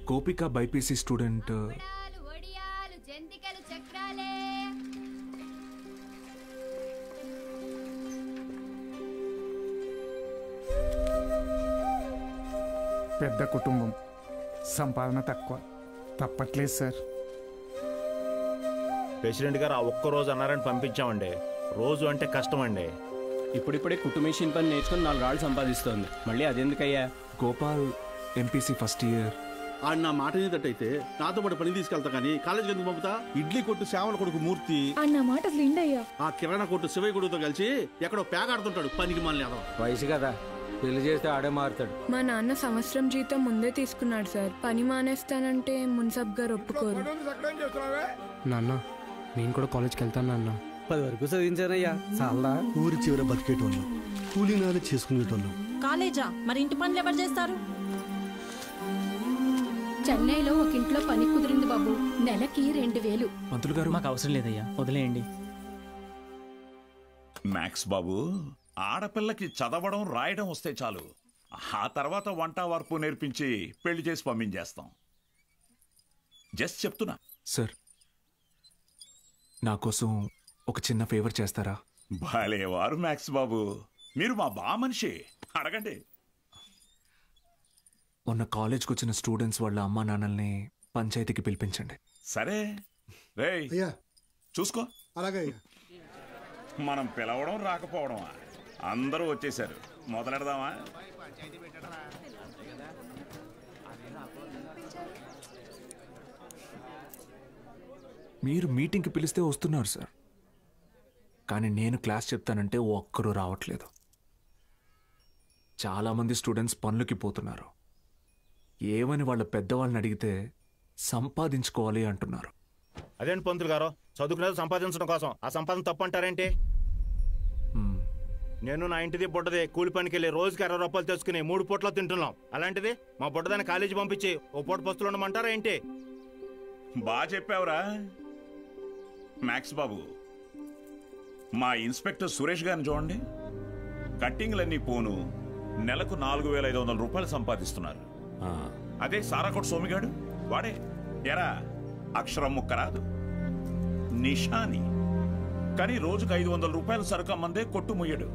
Gopika BiPC student. పెద్ద కుటుంబం, సంపాదన తక్కువ, తప్పట్లేదు సార్. ప్రెసిడెంట్ గారు ఆ ఒక్క రోజు అన్నారని పంపించామండి. రోజు అంటే కష్టం అండి. ఇప్పుడిప్పుడే కుటుంబేషన్ పని నేర్చుకుని 4 రాళ్ళు సంపాదిస్తోంది. మళ్ళీ అదెందుకయ్యా? Gopal MPC first year. ఆడు నా మాట ఏదట్టయితే నాతో పాటు పని తీసుకెళ్తా కానీ కాలేజీకి ఎందుకు పంపుతా? ఇడ్లీ కొట్టు శ్యామల కొడుకు మూర్తి అన్న మాట అయ్యా ఆ కిరాణా కొట్టు శివయ్య కొడుకుతో కలిసి ఎక్కడో పేగాడుతుంటాడు. పనికి మళ్ళీ వయసు కదా, పెళ్లి చేస్తే ఆడే మారుతాడు. మా నాన్న సంవత్సరం జీతం ముందే తీసుకున్నాడు సార్. పని మానేస్తానంటే మున్సబ్ గారు ఒప్పుకోరు. నాన్న, నేను కూడా కాలేజ్కి వెళ్తాను నాన్న. 10 వరకు చదివించానయ్యా. చాలా ఊరి చివర బతికేటోళ్ళం, కూలీనాలు చేసుకునేటోళ్ళం. కాలేజా? మరి ఇంటి పనులు ఎవరు చేస్తారు? చెన్నైలో ఒక ఇంట్లో పని కుదిరింది బాబు, నెలకి 2000. మంత్రులు గారు, మాకు అవసరం లేదయ్యా, వదిలేయండి. మ్యాక్స్ బాబు, ఆడపిల్లకి చదవడం రాయడం వస్తే చాలు. ఆ తర్వాత వంట వార్పు నేర్పించి పెళ్లి చేసి పంపించేస్తాం. జస్ట్ చెప్తున్నా. సార్, నా కోసం ఒక చిన్న ఫేవర్ చేస్తారా? భలేవారు మ్యాక్స్ బాబు, మీరు మా బా మనిషి, అడగండి. మొన్న కాలేజ్కి వచ్చిన స్టూడెంట్స్ వాళ్ళ అమ్మా నాన్నల్ని పంచాయతీకి పిలిపించండి. సరే రేయ్, చూసుకో. అలాగే. మనం పిలవడం రాకపోవడమా? అందరూ వచ్చేసారు, మొదలెడదామా? మీరు మీటింగ్కి పిలిస్తే వస్తున్నారు సార్, కానీ నేను క్లాస్ చెప్తానంటే ఒక్కరూ రావట్లేదు. చాలామంది స్టూడెంట్స్ పనులకి పోతున్నారు. ఏమని వాళ్ళ పెద్దవాళ్ళని అడిగితే సంపాదించుకోవాలి అంటున్నారు. అదేంటి పంతులు గారు, చదువుకునేది సంపాదించడం కోసం, ఆ సంపాదన తప్పు అంటారేంటి? నేను నా ఇంటిది బుడ్డది కూలి పనికి వెళ్ళి రోజుకి 60 రూపాయలు తెచ్చుకుని 3 పూట్ల తింటున్నాం. అలాంటిది మా బుడ్డదాన్ని కాలేజీ పంపించి ఓ పూట పస్తులు ఉండమంటారా ఏంటి? బాగా చెప్పావురా మ్యాక్స్ బాబు. మా ఇన్స్పెక్టర్ సురేష్ గారిని చూడండి, కట్టింగ్లన్నీ పోను నెలకు 4500 రూపాయలు సంపాదిస్తున్నారు. అదే సారాకోట సోమిగాడు, వాడే ఎరా అక్షరం ముక్క రాదు, నిషాని, కానీ రోజుకు 500 రూపాయలు సరుకు అమ్మందే కొట్టు ముయ్యడు.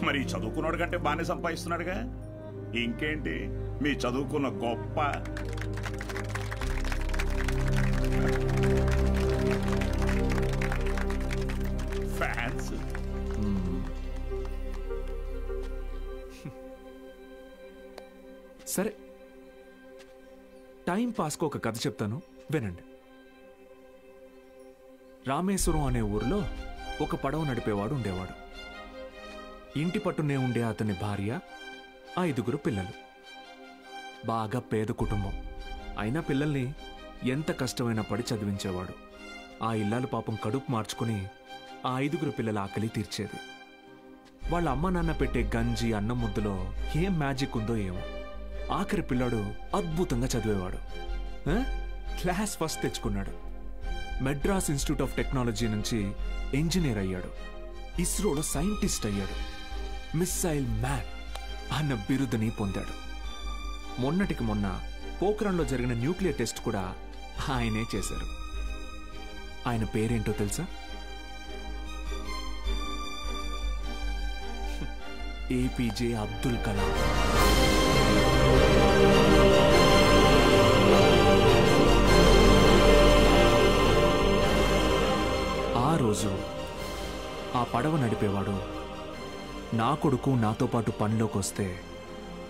మరి చదువుకున్నాడు కంటే బాగానే సంపాదిస్తున్నాడుగా. ఇంకేంటి మీ చదువుకున్న గొప్ప. ఫ్యాన్స్. సరే, టైం పాస్కు ఒక కథ చెప్తాను, వినండి. రామేశ్వరం అనే ఊరిలో ఒక పడవ నడిపేవాడు ఉండేవాడు. ఇంటి పట్టునే ఉండే అతని భార్య, 5 పిల్లలు. బాగా పేద కుటుంబం అయినా పిల్లల్ని ఎంత కష్టమైనా పడి చదివించేవాడు. ఆ ఇల్లాలు పాపం కడుపు మార్చుకుని ఆ 5 పిల్లల ఆకలి తీర్చేది. వాళ్ళ అమ్మ నాన్న పెట్టే గంజి అన్నం ముద్దలో ఏం మ్యాజిక్ ఉందో ఏమో, ఆఖరి పిల్లాడు అద్భుతంగా చదివేవాడు. క్లాస్ ఫస్ట్ తెచ్చుకున్నాడు. మెడ్రాస్ ఇన్స్టిట్యూట్ ఆఫ్ టెక్నాలజీ నుంచి ఇంజనీర్ అయ్యాడు. ఇస్రోలో సైంటిస్ట్ అయ్యాడు. మిస్సైల్ మ్యాన్ అన్న బిరుదుని పొందాడు. మొన్నటికి మొన్న పోఖ్రాన్లో జరిగిన న్యూక్లియర్ టెస్ట్ కూడా ఆయనే చేశారు. ఆయన పేరేంటో తెలుసా? ఏపీజే అబ్దుల్ కలాం. ఆ రోజు ఆ పడవ నడిపేవాడు, నా కొడుకు నాతో పాటు పనిలోకి వస్తే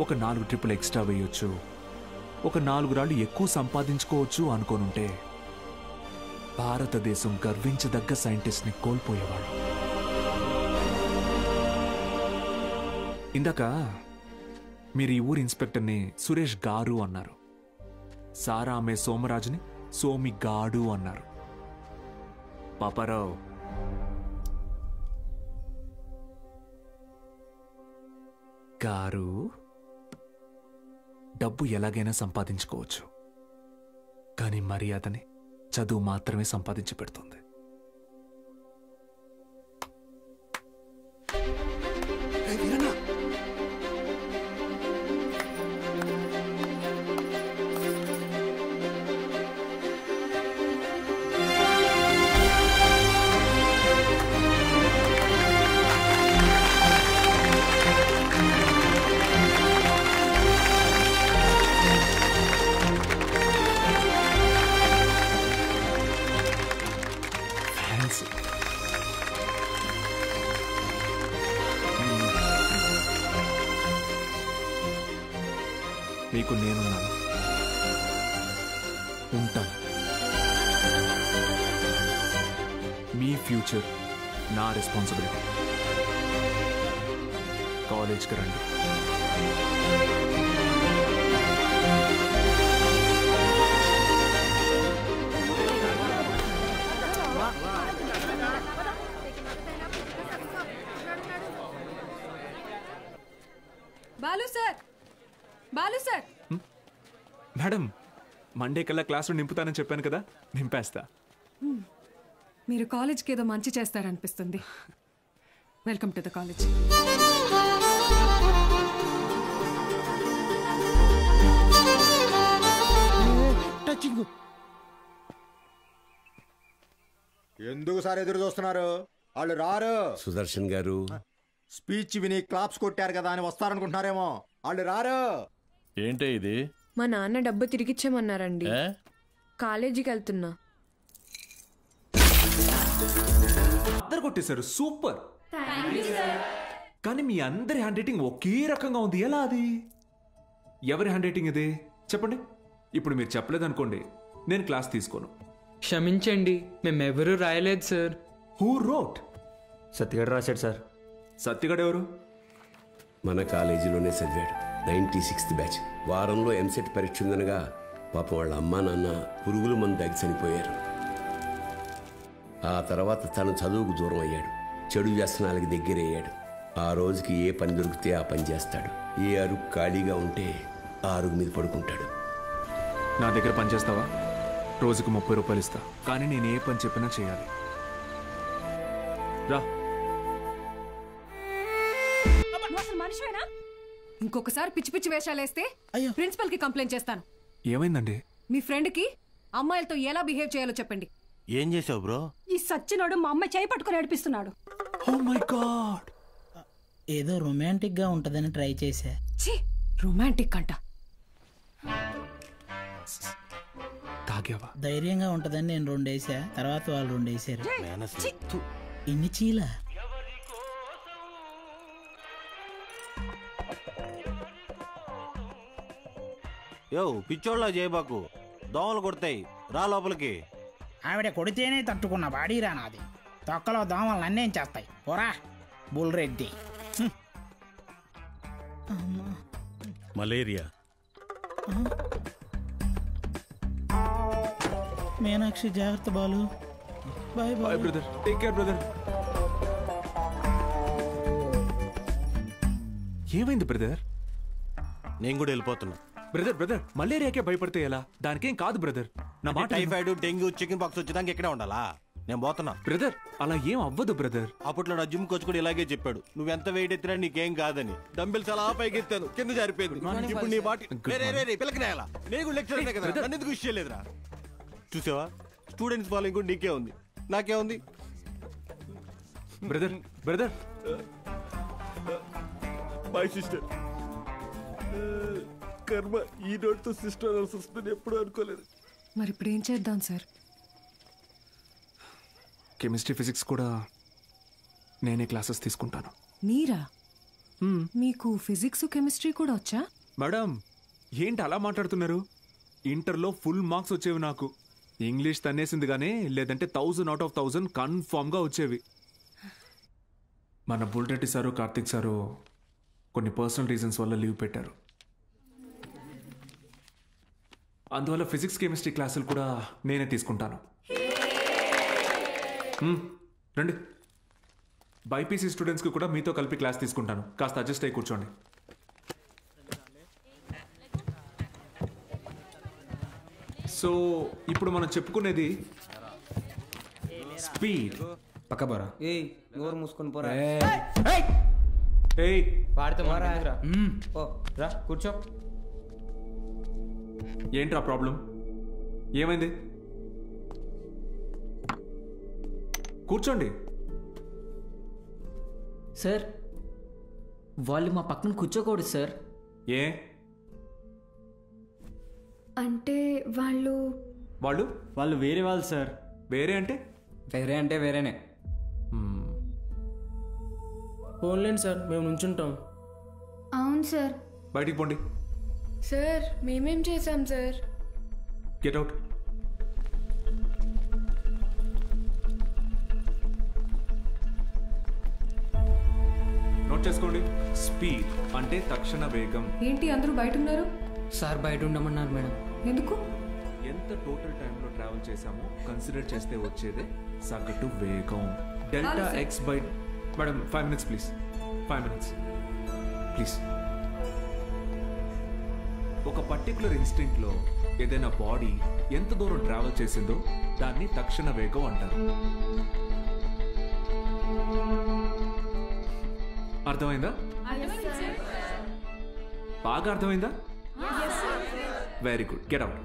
ఒక 4 ట్రిప్పులు ఎక్స్ట్రా వేయొచ్చు, ఒక 4 రాళ్ళు ఎక్కువ సంపాదించుకోవచ్చు అనుకోనుంటే భారతదేశం గర్వించదగ్గ సైంటిస్ట్ని కోల్పోయేవాడు. ఇందాక మీరు ఈ ఊరి ఇన్స్పెక్టర్ని సురేష్ గారు అన్నారు. సారా అమ్మే సోమరాజుని సోమి గాడు అన్నారు. పాపారావు, గారు డబ్బు ఎలాగైనా సంపాదించుకోవచ్చు, కానీ మర్యాదని చదువు మాత్రమే సంపాదించి పెడుతుంది. మీకు నేనున్నాను, ఉంటాను. మీ ఫ్యూచర్ నా రెస్పాన్సిబిలిటీ. కాలేజ్కి రండి. బాలు సార్ మేడం, మండే కల్లా క్లాసులో నింపుతానని చెప్పాను కదా, నింపేస్తా. మీరు కాలేజ్కి ఏదో మంచి చేస్తారనిపిస్తుంది. Welcome to the college. Touching. ఎందుకు సార్ ఎదురు చూస్తున్నారు? వాళ్ళు రారు. సుదర్శన్ గారు స్పీచ్ విని క్లాప్స్ కొట్టారు కదా అని వస్తారనుకుంటున్నారేమో. వాళ్ళు రారు. ఏంటే ఇది? మా నాన్న డబ్బు తిరిగిచ్చామన్నారండి. ఏ? కాలేజీకి వెళ్తున్నా. అందరు కొట్టేశారు, సూపర్. కానీ మీ అందరి హ్యాండ్ రైటింగ్ ఒకే రకంగా ఉంది, ఎలా అది? ఎవరి హ్యాండ్ రైటింగ్ ఇది చెప్పండి. ఇప్పుడు మీరు చెప్పలేదనుకోండి, నేను క్లాస్ తీసుకోను. క్షమించండి, మేమెవరూ రాయలేదు సార్. Who wrote? సత్యగడ్ రాశాడు సార్. సత్యగడ్ ఎవరు? మన కాలేజీలోనే చదివాడు. 96th batch. వారంలో ఎంసెట్ పరీక్ష ఉందనగా పాపం వాళ్ళ అమ్మా నాన్న పురుగుల మందు తాగి చనిపోయారు. ఆ తర్వాత తను చదువుకు దూరం అయ్యాడు. చెడు వ్యసనాలకి దగ్గరయ్యాడు. ఆ రోజుకి ఏ పని దొరికితే ఆ పని చేస్తాడు. ఏ అరుగు ఖాళీగా ఉంటే ఆ అరుగు మీద పడుకుంటాడు. నా దగ్గర పని చేస్తావా? రోజుకు 30 రూపాయలు ఇస్తా, కానీ నేను ఏ పని చెప్పినా చేయాలి. రా. ఇంకొకసారి పిచ్చి పిచ్చి వేషాలేస్తే ప్రిన్సిపల్ కి కంప్లైంట్ చేస్తాను. ఏమైందండి? మీ ఫ్రెండ్ కి అమ్మాయిలతో ఎలా బిహేవ్ చేయాలో చెప్పండి. ఏం చేసావు బ్రో? ఈ సచ్చినోడు మా అమ్మాయి చేయి పట్టుకుని నడిపిస్తున్నాడు. Oh my God. ఏదో రొమాంటిక్ గా ఉంటదని ట్రై చేశా. రొమాంటిక్ అంట. తాగావా? ధైర్యంగా ఉంటదని నేను 2 వేసా, తర్వాత వాళ్ళు 2 వేసారు. ఇన్ని చీల. యో పిచ్చోళ్ళ చేయబాకు, దోమలు కొడతాయి, రా లోపలికి. ఆవిడ కొడితేనే తట్టుకున్న బాడీరా నాది. తొక్కలో దోమలు నన్నేం చేస్తాయి, పోరా బుల్రెడ్డి. మలేరియా. మీనాక్షి జాగ్రత్త Balu. Bye bye brother, take care brother. ఏమైంది బ్రదర్? నేను కూడా వెళ్ళిపోతున్నా. బ్రదర్ మలేరియాకే భయపడితే ఎలా? దానికేం కాదు బ్రదర్. నా మాట. టైఫాయిడ్, డెంగ్యూ, చికెన్ పాక్స్ వచ్చేదానికి ఎక్కడే ఉండాలా? నేను పోతున్నా. బ్రదర్ అలా ఏం అవ్వదు బ్రదర్. అప్పట్లో నా జిమ్ కోచ్ కూడా ఇలాగే చెప్పాడు, నువ్వు ఎంత వెయిట్ ఎత్తినా నీకేం కాదని. డంబెల్స్ అలా పైకి ఎత్తాను, కింద జారిపోయింది. ఇప్పుడు నీ మాట పిల్లకనేయాలా? నేను లెక్చర్ కదా, నన్ను ఎందుకు విషయం లేదురా? చూసావా, స్టూడెంట్స్ ఫాలోయింగ్ కూడా నీకే ఉంది, నాకే ఉంది. Brother my sister. కర్మ ఈ నోట్తో సిస్టర్ వస్తుంది ఎప్పుడు అనుకోలేదు. మరి ఇప్పుడు ఏం చేద్దాం సార్? కెమిస్ట్రీ ఫిజిక్స్ కూడా నేనే క్లాసెస్ తీసుకుంటాను. మీరా? మీకు ఫిజిక్స్ కెమిస్ట్రీ కూడా వచ్చా? మేడం ఏంటి అలా మాట్లాడుతున్నారు? ఇంటర్లో ఫుల్ మార్క్స్ వచ్చేవి నాకు. ఇంగ్లీష్ తన్నేసింది కానీ, లేదంటే 1000 out of 1000 కన్ఫామ్ గా వచ్చేవి. మన బుల్రెడ్డి సారు, కార్తిక్ సారు కొన్ని పర్సనల్ రీజన్స్ వల్ల లీవ్ పెట్టారు. అందువల్ల ఫిజిక్స్ కెమిస్ట్రీ క్లాసులు కూడా నేనే తీసుకుంటాను. రండి. బైపీసీ స్టూడెంట్స్కి కూడా మీతో కలిపి క్లాస్ తీసుకుంటాను. కాస్త అడ్జస్ట్ అయ్యి కూర్చోండి. సో ఇప్పుడు మనం చెప్పుకునేది స్పీడ్. పక్క పోరా. ఏయ్ నోరు మూసుకొని పోరా. ఏయ్ వాడితే పోరా. ఓ రా కూర్చో. ఏంట్రా ప్రాబ్లం? ఏమైంది? కూర్చోండి. సార్ వాళ్ళు మా పక్కన కూర్చోకూడదు సార్. ఏ? అంటే వాళ్ళు వాళ్ళు వేరే వాళ్ళు సార్. వేరే అంటే? వేరే అంటే వేరేనే. ఫోన్లేండి సార్, మేము నుంచుంటాం. అవును సార్. బయటికి పోండి. సార్ మేమేం చేశాం సార్? Get out. నోట్ చేసుకోండి. స్పీడ్ అంటే తక్షణ వేగం. ఏంటి అందరూ బయట ఉన్నారు? సార్ బయట ఉండమన్నారు మేడం. ఎందుకు? ఎంత టోటల్ టైంలో ట్రావెల్ చేసామో కన్సిడర్ చేస్తే వచ్చేదే సగటు వేగం. Delta X by madam 5 minutes please. 5 minutes please. ఒక పర్టికులర్ ఇన్స్టింక్ట్లో ఏదైనా బాడీ ఎంత దూరం ట్రావెల్ చేసిందో దాన్ని తక్షణ వేగం అంటారు. అర్థమైందా? బాగా అర్థమైందా? Very good. Get out.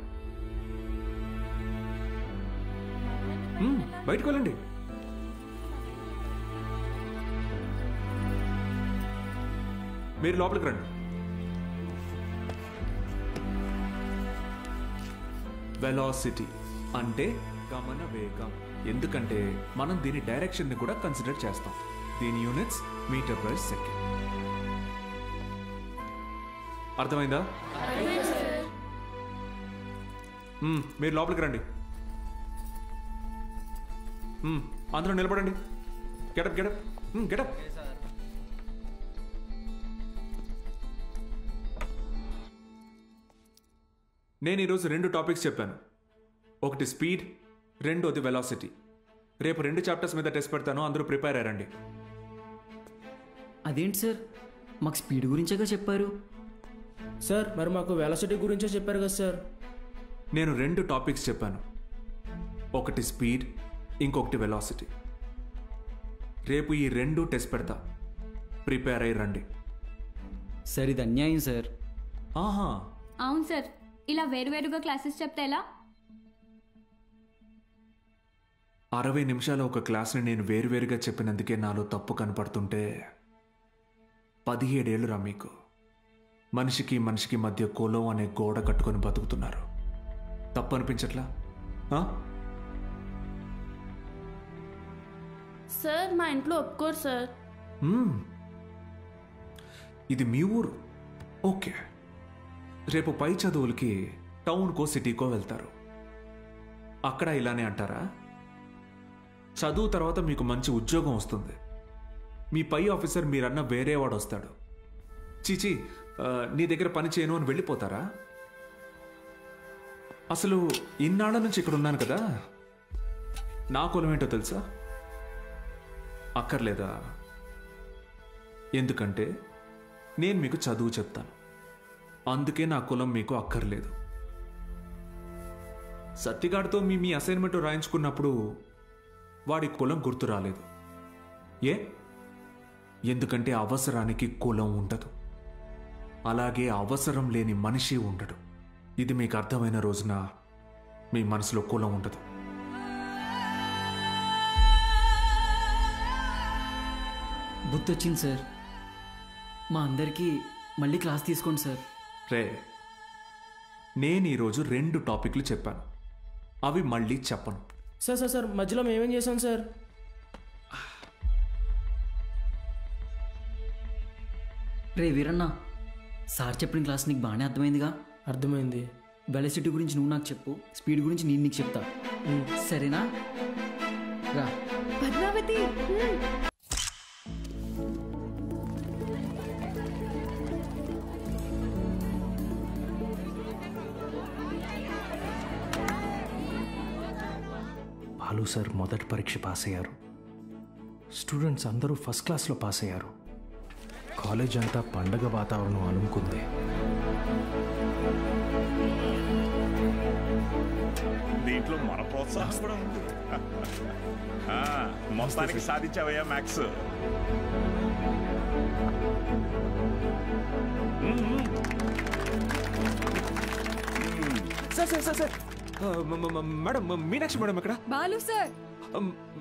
బయటకు వెళ్ళండి. మీరు లోపలికి రండి. వెలాసిటీ అంటే గమన వేగం. ఎందుకంటే మనం దీని డైరెక్షన్ ని కూడా కన్సిడర్ చేస్తాం. దీని యూనిట్స్ మీటర్ పర్ సెకండ్. అర్థమైందా? మీరు లోపలికి రండి. అందరూ నిలబడండి. Get up get up get up. నేను ఈరోజు 2 టాపిక్స్ చెప్పాను. ఒకటి స్పీడ్, రెండోది వెలాసిటీ. రేపు 2 చాప్టర్స్ మీద టెస్ట్ పెడతాను. అందరూ ప్రిపేర్ అయ్యారండి. అదేంటి సార్, మాకు స్పీడ్ గురించేగా చెప్పారు. సార్ మరి మాకు వెలాసిటీ గురించే చెప్పారు కదా సార్. నేను 2 టాపిక్స్ చెప్పాను. ఒకటి స్పీడ్, ఇంకొకటి వెలాసిటీ. రేపు ఈ 2 టెస్ట్ పెడతా. ప్రిపేర్ అయ్యి రండి. సార్ ఇది అన్యాయం సార్. ఆహా, అవును సార్. ఇలా వేరువేరుగా క్లాసెస్ చెప్తే ఎలా? 60 నిమిషాలు ఒక క్లాస్ని నేను వేరువేరుగా చెప్పినందుకే నాలో తప్పు కనపడుతుంటే 17 ఏళ్ళురా మీకు. మనిషికి మనిషికి మధ్య కులం అనే గోడ కట్టుకొని బతుకుతున్నారు. తప్పు అనిపించట్లా? సార్ మా ఇంట్లో ఒప్పుకోరు సార్. ఇది మీ ఊరు, ఓకే. రేపు పై చదువులకి టౌన్కో సిటీకో వెళ్తారు. అక్కడ ఇలానే అంటారా? చదువు తర్వాత మీకు మంచి ఉద్యోగం వస్తుంది. మీ పై ఆఫీసర్ మీరన్న వేరే వాడు వస్తాడు. చీచి నీ దగ్గర పని చేయను అని వెళ్ళిపోతారా? అసలు ఇన్నాళ్ళ నుంచి ఇక్కడ ఉన్నాను కదా, నా కులం ఏంటో తెలుసా? అక్కర్లేదా? ఎందుకంటే నేను మీకు చదువు చెప్తాను. అందుకే నా కులం మీకు అక్కర్లేదు. సత్తిగాడితో మీ అసైన్మెంట్ రాయించుకున్నప్పుడు వాడి కులం గుర్తు రాలేదు. ఎందుకంటే అవసరానికి కులం ఉండదు. అలాగే అవసరం లేని మనిషి ఉండడు. ఇది మీకు అర్థమైన రోజున మీ మనసులో కులం ఉండదు. గుర్తొచ్చింది సార్. మా అందరికీ మళ్ళీ క్లాస్ తీసుకోండి సార్. రే, నేను ఈరోజు 2 టాపిక్లు చెప్పాను. అవి మళ్ళీ చెప్పను. సార్ సార్ సార్ మధ్యలో మేమేం చేసాం సార్? రే వీరన్న, సార్ చెప్పిన క్లాస్ నీకు బాగానే అర్థమైందిగా? అర్థమైంది. వెలాసిటీ గురించి నువ్వు నాకు చెప్పు, స్పీడ్ గురించి నేను నీకు చెప్తా. సరేనా? రా. పద్మావతి. బాలు సార్ మొదటి పరీక్ష పాస్ అయ్యారు. స్టూడెంట్స్ అందరూ ఫస్ట్ క్లాస్లో పాస్ అయ్యారు. కాలేజ్ అంతా పండగ వాతావరణం అలుముకుంది. దీంట్లో మన ప్రోత్సాహం కూడా ఉంది. మొత్తానికి సాధించావయ్యా maths. Sir sir sir sir madam, Meenakshi madam ఎక్కడ? బాలు సార్.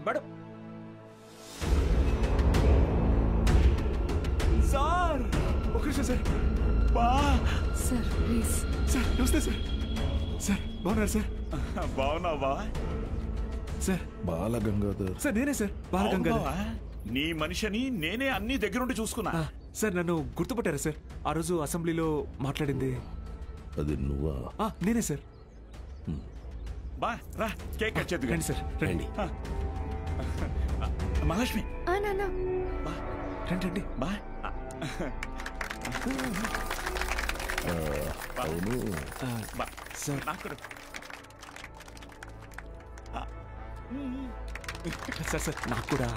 మేడం సార్, ఒక నిమిషం సార్. Sir please. సార్ నమస్తే సార్. సార్ బాగున్నారు సార్? బాగున్నావా సార్? బాలగంగాధర్ సార్ నేనే సార్, బాలగంగాధర్. నీ మనిషిని నేనే అన్ని దగ్గరుండి చూసుకున్నా. సార్ నన్ను గుర్తుపట్టారా సార్? ఆ రోజు అసెంబ్లీలో మాట్లాడింది. అది నువ్వా? నేనే సార్. బా రా కేక్ కట్ చేద్దు రండి సార్ రండి. మహాలక్ష్మి రండి రండి. బా అవును సార్ సార్ సార్ నాకు కూడా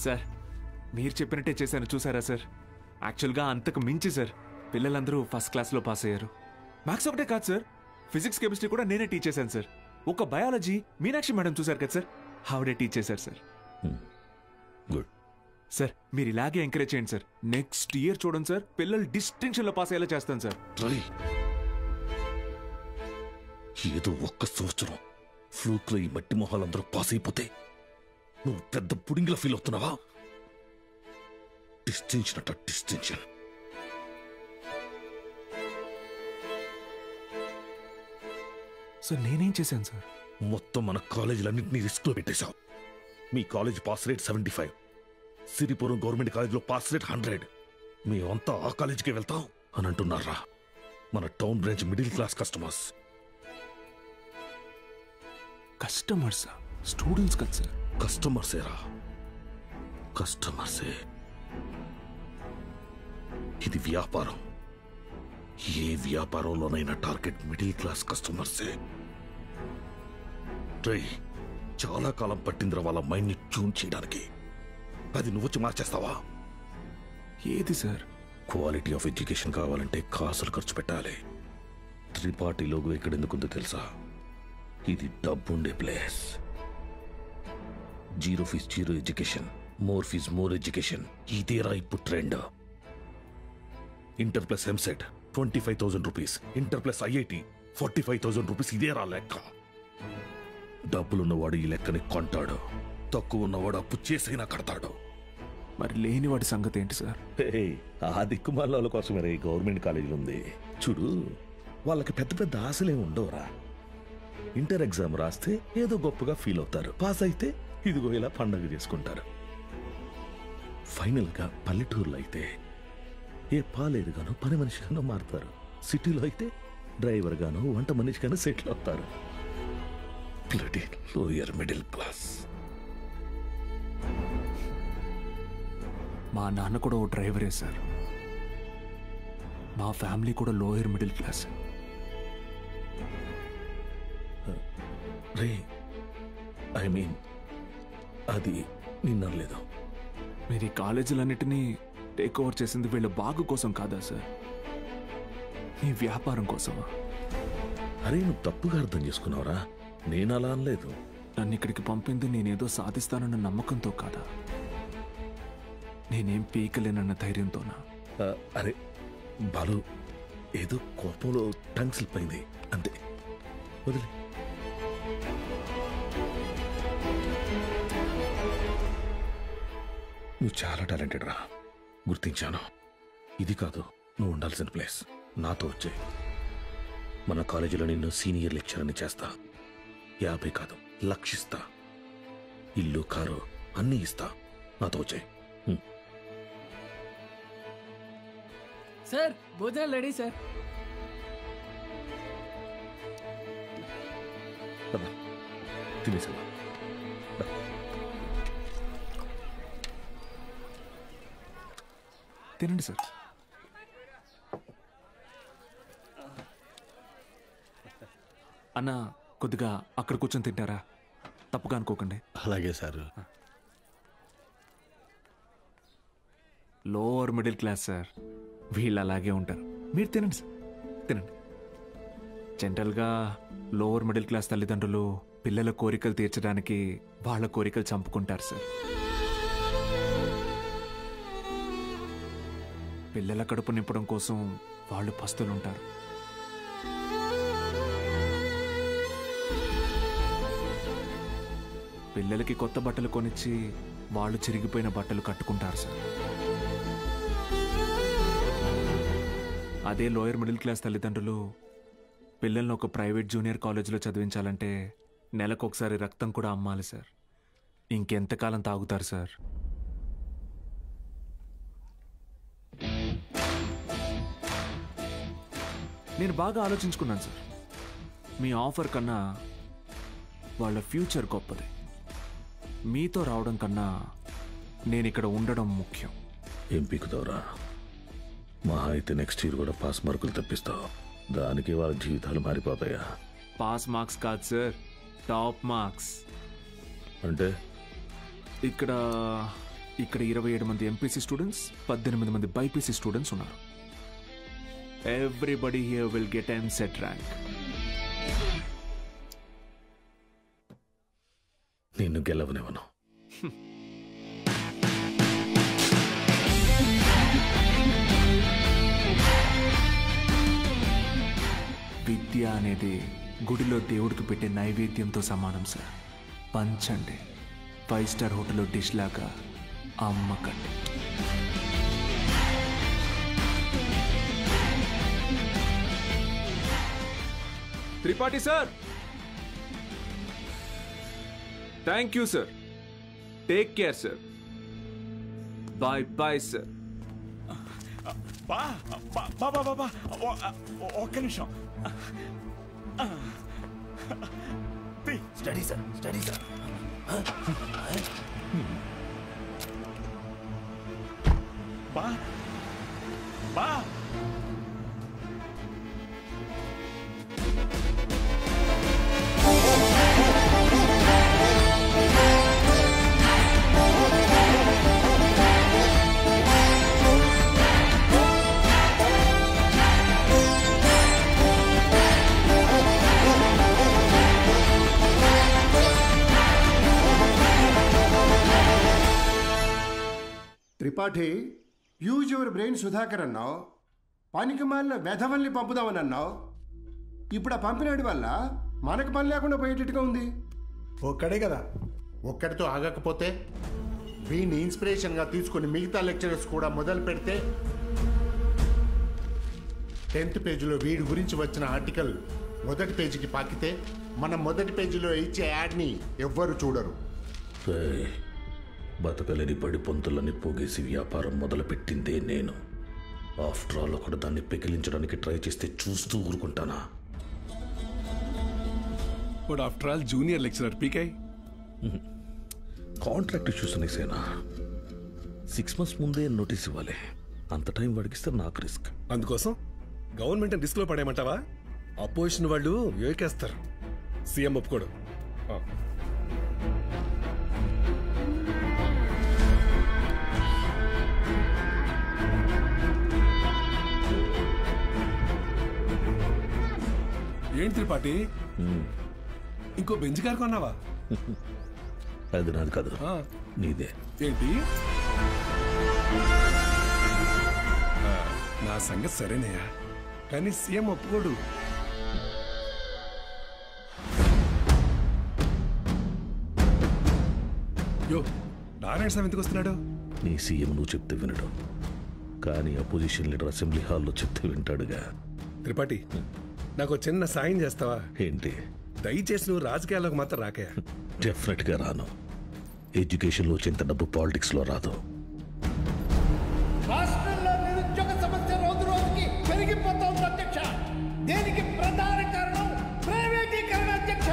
సార్ మీరు చెప్పినట్టే చేశాను చూసారా సార్. యాక్చువల్గా అంతకు మించి సార్ పిల్లలందరూ ఫస్ట్ క్లాస్లో పాస్ అయ్యారు. మ్యాథ్స్ ఒకటే కాదు సార్, ఫిజిక్స్ కెమిస్ట్రీ కూడా నేనే టీచ్ చేశాను సార్. ఒక బయాలజీ మీనాక్షి మేడం చూసారు కదా సార్, ఆవిడే టీచ్ చేశారు సార్. గుడ్ సార్ మీరు ఇలాగే ఎంకరేజ్ చేయండి సార్. నెక్స్ట్ ఇయర్ చూడండి సార్, పిల్లలు డిస్టింక్షన్లో పాస్ అయ్యేలా చేస్తాను సార్. ఏదో ఒక్క సంవత్సరం ఫ్లూక్ లో ఈ మట్టి మొహాలందరూ పాస్ అయిపోతే నువ్వు పెద్ద పుడింగిలా ఫీల్ అవుతున్నావా? డిస్టింక్షన్ అట డిస్టింక్షన్. సార్ నేనేం చేశాను సార్? మొత్తం మన కాలేజీలన్నింటినీ రిస్క్ లో పెట్టేశావు. మీ college pass rate 75, Siripuram government కాలేజీలో పాస్ రేట్ 100. మేమంతా ఆ కాలేజీకి వెళ్తాం అని అంటున్నారా? మన town branch middle class customers. కస్టమర్సా? స్టూడెంట్స్ కదా సార్. కస్టమర్సేరా, కస్టమర్సే. ఇది వ్యాపారం. ఏ వ్యాపారంలోనైనా టార్గెట్ మిడిల్ క్లాస్ కస్టమర్సే. చాలా కాలం పట్టిందిరా వాళ్ళ మైండ్ ని ట్యూన్ చేయడానికి. అది నువ్వు వచ్చి మార్చేస్తావా? ఏది సార్? క్వాలిటీ ఆఫ్ ఎడ్యుకేషన్ కావాలంటే కాసులు ఖర్చు పెట్టాలి. త్రిపాఠి లోగో ఇక్కడ ఎందుకుందో తెలుసా? ఇది డబ్బుండే place. Zero fees zero education, more fees more education. ఇదేరా ఇప్పుడు trend. Inter plus EAMCET 25,000 rupees, inter plus IIT 45,000 rupees. ఇదేరా లెక్క. డబ్బులున్నవాడు ఈ లెక్కని కొంటాడు, తక్కువ ఉన్నవాడు అప్పు చేసైనా కడతాడు. మరి లేనివాడి సంగతి ఏంటి సార్? ఆ దిక్కుమాల కోసమే ఈ గవర్నమెంట్ కాలేజీలు ఉంది చూడు. వాళ్ళకి పెద్ద పెద్ద ఆశలే ఉండవురా. ఇంటర్ ఎగ్జామ్ రాస్తే ఏదో గొప్పగా ఫీల్ అవుతారు, పాస్ అయితే ఇదిగో ఇలా పండగ చేసుకుంటారు. ఫైనల్ గా పల్లెటూరులో అయితే ఏ పాలేరుగానో పని మనిషిగానో మారుతారు. సిటీలో అయితే డ్రైవర్ గానో వంట మనిషిగానో సెటిల్ అవుతారు. Bloody lower middle class. మా నాన్న కూడా ఓ డ్రైవరే సార్. మా ఫ్యామిలీ కూడా lower middle class. Ray I mean అది నిన్నలేదు. మీరు ఈ కాలేజీలన్నిటినీ టేక్ ఓవర్ చేసింది వీళ్ళ బాగు కోసం కాదా సార్? మీ వ్యాపారం కోసమా? అరే నువ్వు తప్పుగా అర్థం చేసుకున్నావురా. నేను అలా అనలేదు. నన్ను ఇక్కడికి పంపింది నేనేదో సాధిస్తానన్న నమ్మకంతో కాదా, నేనేం పీకలేనన్న ధైర్యంతోనా? అరే బాలు, ఏదో కోపంలో టంగ్ స్లిప్ అయింది అంతే, వదిలే. నువ్వు చాలా టాలెంటెడ్ రా, గుర్తించాను. ఇది కాదు నువ్వు ఉండాల్సిన ప్లేస్. నాతో వచ్చే మన కాలేజీలో నిన్ను సీనియర్ లెక్చరర్ని చేస్తా. 50 కాదు, లక్షిస్తా. ఇల్లు కారు అన్నీ ఇస్తా. నాతో వచ్చే. సార్ భోజనాలు రెడీ సార్. తినేసా? తినండి సార్. అన్న కొద్దిగా అక్కడ కూర్చొని తింటారా? తప్పుగా అనుకోకండి. అలాగే sir. Lower middle class sir, వీళ్ళు అలాగే ఉంటారు. మీరు తినండి సార్, తినండి. జనరల్గా లోవర్ మిడిల్ క్లాస్ తల్లిదండ్రులు పిల్లల కోరికలు తీర్చడానికి వాళ్ళ కోరికలు చంపుకుంటారు సార్. పిల్లల కడుపు నింపడం కోసం వాళ్ళు పస్తులుంటారు. పిల్లలకి కొత్త బట్టలు కొనిచ్చి వాళ్ళు చిరిగిపోయిన బట్టలు కట్టుకుంటారు సార్. అదే లోయర్ మిడిల్ క్లాస్ తల్లిదండ్రులు పిల్లల్ని ఒక ప్రైవేట్ జూనియర్ కాలేజీలో చదివించాలంటే నెలకొకసారి రక్తం కూడా అమ్మాలి సార్. ఇంకెంతకాలం తాగుతారు సార్? నేను బాగా ఆలోచించుకున్నాను సార్. మీ ఆఫర్ కన్నా వాళ్ళ ఫ్యూచర్ గొప్పది. మీతో రావడం కన్నా నేను ఇక్కడ ఉండడం ముఖ్యం. ఏం పీకుతావురా? మహా అయితే నెక్స్ట్ ఇయర్ కూడా పాస్ మార్కులు తప్పిస్తావు. దానికి వాళ్ళ జీవితాలు మారిపోతాయా? పాస్ మార్క్స్ కాదు సార్, టాప్ మార్క్స్. అంటే ఇక్కడ 27 మంది ఎంపీసీ స్టూడెంట్స్, 18 మంది బైపీసీ స్టూడెంట్స్ ఉన్నారు. Everybody here will get EAMCET rank. నిన్ను గెలవనివ్వను. విద్య అనేది గుడిలో దేవుడికి పెట్టే నైవేద్యంతో సమానం సార్. పంచండి, 5 స్టార్ హోటల్లో డిష్ లాగా అమ్మకండి. Tripathi sir, thank you sir. Take care sir. Bye bye sir. ఒక్క నిమిషం. Study sir, study sir. బా బా Tripathi, use your brain Sudhakar అన్నావు. పనికి మాలిన వెధవల్ని పంపుదామని అన్నావు. ఇప్పుడు ఆ పంపినాడి వల్ల మనకు పని లేకుండా పోయేటట్టుగా ఉంది. ఒక్కడే కదా, ఒక్కడితో ఆగకపోతే వీడిని ఇన్స్పిరేషన్గా తీసుకుని మిగతా లెక్చరర్స్ కూడా మొదలు పెడితే 10th పేజీలో వీడి గురించి వచ్చిన ఆర్టికల్ మొదటి పేజీకి పాకితే మనం మొదటి పేజీలో ఇచ్చే యాడ్ని ఎవ్వరు చూడరు. బతకలేని పడి పొంతులని పోగేసి వ్యాపారం మొదలుపెట్టిందే నేను. ఆఫ్టర్ ఆల్ ఒకడు దాన్ని పెకిలించడానికి ట్రై చేస్తే చూస్తూ ఊరుకుంటానా? But after all junior lecturer పీకై. కాంట్రాక్ట్ ఇష్యూస్ అనేసేనా? 6 months ముందే నోటీస్ ఇవ్వాలి. అంత టైం వాడికిస్తే నాకు రిస్క్. అందుకోసం గవర్నమెంట్ రిస్క్ లో పడేయమంటావా? అపోజిషన్ వాళ్ళు ఏకేస్తారు. సీఎం ఒప్పుకోడు. ఏంటి త్రిపాఠి, ఇంకో బెంచ్ కారు కొన్నావా? అది నాది కాదు, నీదే. ఏంటి? నా సంగతి సరేనయ్యా, కానీ సీఎం ఒప్పుకోడు. యో, నారాయణ స్వామి ఎందుకు వస్తున్నాడు? నీ సీఎం నువ్వు చెప్తే వినడు, కానీ అపోజిషన్ లీడర్ అసెంబ్లీ హాల్లో చెప్తే వింటాడుగా. త్రిపాఠి, నాకు చిన్న సాయం చేస్తావా? ఏంటి? దయచేసి నువ్వు రాజకీయాల్లోకి మాత్రం రాకయా. డెఫినెట్ గా రాను. ఎడ్యుకేషన్ లో వచ్చేంత డబ్బు పాలిటిక్స్ లో రాదు. రాష్ట్రంలో నిరుద్యోగ సమస్య రోజు రోజుకి పెరిగిపోతోంది అధ్యక్ష. దీనికి ప్రధాన కారణం ప్రైవేటీకరణ అధ్యక్ష.